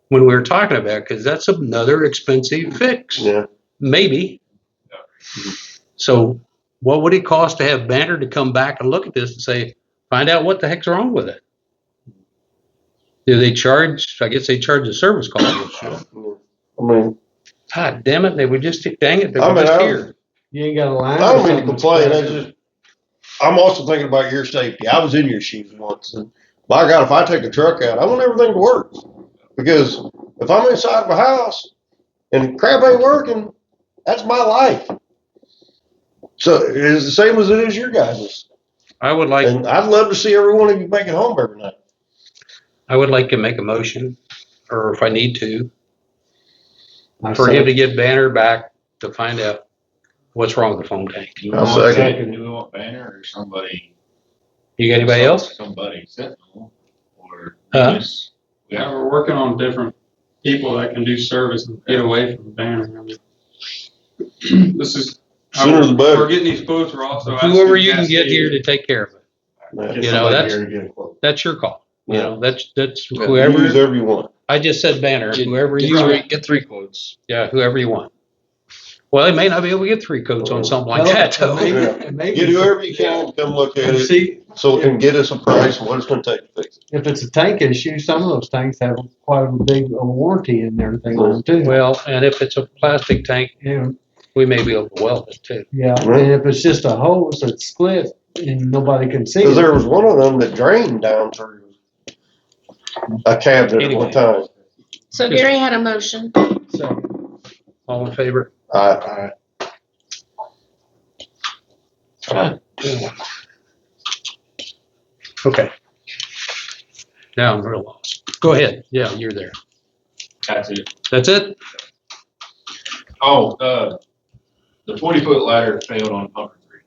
When we were talking about it, because that's another expensive fix. Yeah. Maybe. So what would it cost to have Banner to come back and look at this and say, find out what the heck's wrong with it? Do they charge? I guess they charge a service call. I mean, God damn it, they would just, dang it, they I were mean, just I- here. You ain't got a line. I don't mean to complain. I'm also thinking about your safety. I was in your shoes once, and my God, if I take a truck out, I want everything to work. Because if I'm inside my house and crap ain't working, that's my life. So it's the same as it is your guys'. I would like, And I'd love to see every one of you make it home every night. I would like to make a motion, or if I need to, I for say- him to get Banner back to find out what's wrong with the foam tank. Do we I'll want second. Do we want Banner or somebody? You got anybody else? Somebody Sentinel or Huh? just, Yeah, we're working on different people that can do service and get away from Banner. I mean, this is, Sooner the better. we're getting these quotes, we're also asking. Whoever you can get Cascade. here to take care of it. Get You know, somebody that's- here to get a quote. That's your call. You know, that's Use whoever, whoever you want. I just said Banner, whoever Get you three- want. Get 3 quotes. Yeah, whoever you want. Well, they may not be able to get 3 coats on something like Well, that, and maybe- though. and maybe- Get whoever you can, come look at And it, see, so it can get us a price of what it's gonna take to fix it. if it's a tank issue, some of those tanks have quite a big warranty and everything on them too. Well, and if it's a plastic tank, Yeah, we may be able to weld it too. yeah, Right. and if it's just a hose that's split and nobody can see Cause it. there was one of them that drained down through a cabinet at one time. So Gary had a motion. So, All in favor? Okay. Now I'm real lost. Go ahead. Yeah, you're there. that's it. That's it? Oh, the 40-foot ladder failed on pumper 3.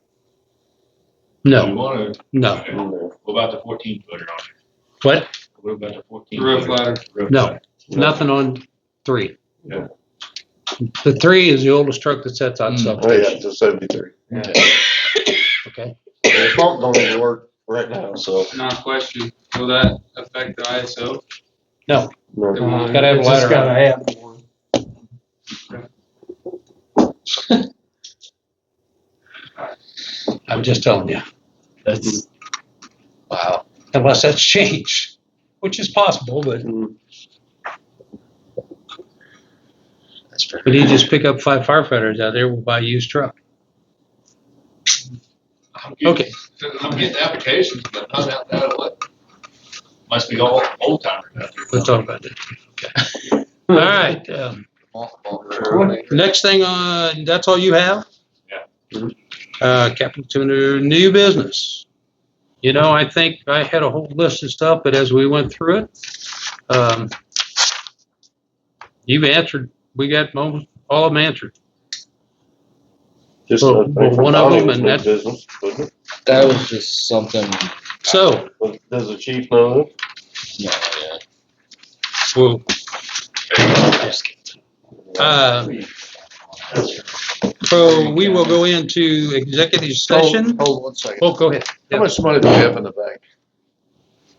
Do you No, wanna, no. okay. What about the 14-footer on it? What? What about the 14? Roof ladder. No. Nothing on 3. Yeah. The 3 is the oldest truck that sets on Oh, yeah, substation. it's a 73. Okay. The pump don't even work right now, so. Not a question. Will that affect the ISO? No, no. Gotta have a it's just ladder. gotta have one. I'm just telling you. That's, wow. Unless that's changed, which is possible, but That's fair. you just pick up 5 firefighters out there, we'll buy a used truck. Okay. I'm getting applications, but not out that way. Must be all old timers out there. We'll talk about that. Okay. All right. Next thing on, that's all you have? Yeah. Captain to new business. You know, I think I had a whole list of stuff, but as we went through it, you've answered, we got most, all of them answered. Just Well, a thing from one of them, Donnie was and new that's- business, wasn't it? That was just something, So, Does the chief know it? no, yeah. we'll, so we will go into executive session. Hold 1 second. Oh, go ahead. How much money do we have in the bank?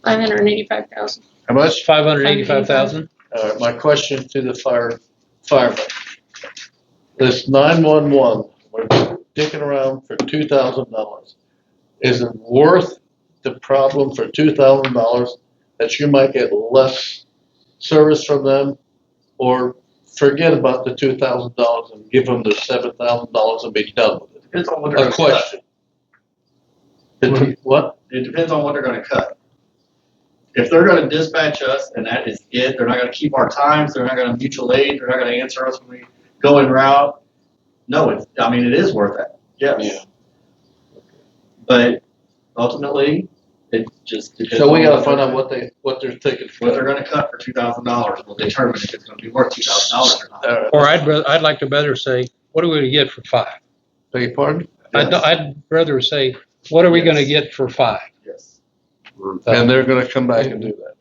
585,000. How much? 585,000. All right, my question to the fireman. This 911, we're dicking around for $2,000. Is it worth the problem for $2,000 that you might get less service from them? Or forget about the $2,000 and give them the $7,000 and be done with it? Depends on what they're A gonna cut. question. What? It depends on what they're gonna cut. If they're gonna dispatch us and that is it, they're not gonna keep our times, they're not gonna mutual aid, they're not gonna answer us when we go en route. No, it is worth it, yes. Yeah. But ultimately, it just depends. So we on gotta find out what they're thinking. What they're gonna cut for $2,000 will determine if it's gonna be worth $2,000 or not. All right. Or I'd like to better say, what are we gonna get for 5? Beg your pardon? I'd rather say, what are we gonna get for 5? Yes. And they're gonna come back and do that.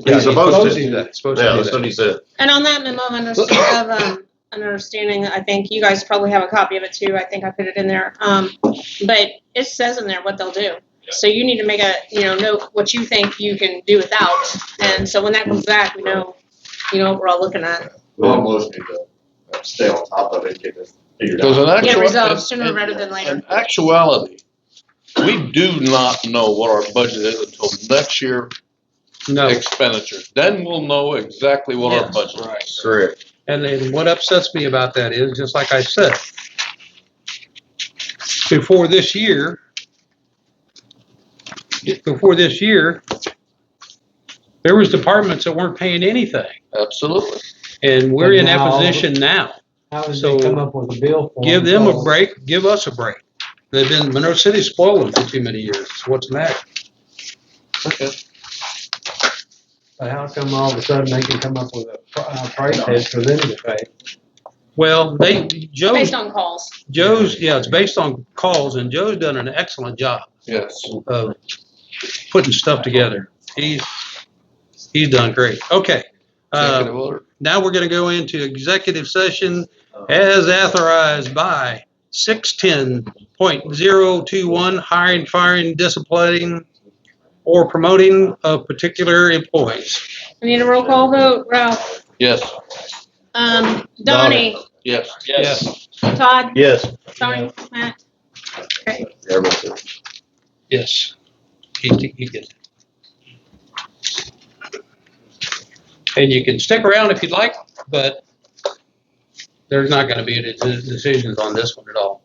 He's supposed to do that. Supposed Yeah, to do that's what that. he said. And on that memo of understanding, I think you guys probably have a copy of it too. I think I put it in there. But it says in there what they'll do. So you need to make a, note what you think you can do without. And so when that comes back, we know what we're all looking at. We'll almost need to stay on top of it, get this figured Because out. in Get actual- results sooner rather than later. In actuality, we do not know what our budget is until next year No. expenditures. Then we'll know exactly what our Yes. budget is. Correct. And then what upsets me about that is, just like I said, before this year, there was departments that weren't paying anything. Absolutely. And we're But in that now- position now. How did So, they come up with a bill for? Give them a break, give us a break. They've been, Monroe City spoiled them for too many years. What's the matter? Okay. But how come all of a sudden they can come up with a price tag for them to pay? Well, Based on calls. it's based on calls, and Joe's done an excellent job Yes. of putting stuff together. He's done great. Okay. Executive order. Now we're gonna go into executive session as authorized by 610.021, hiring, firing, disciplining, or promoting of particular employees. I need a roll call vote. Ralph. Yes. Donnie. Yes. Yes. Todd. Yes. Tony. Matt. Okay. Yes. He gets it. And you can stick around if you'd like, but there's not gonna be any decisions on this one at all.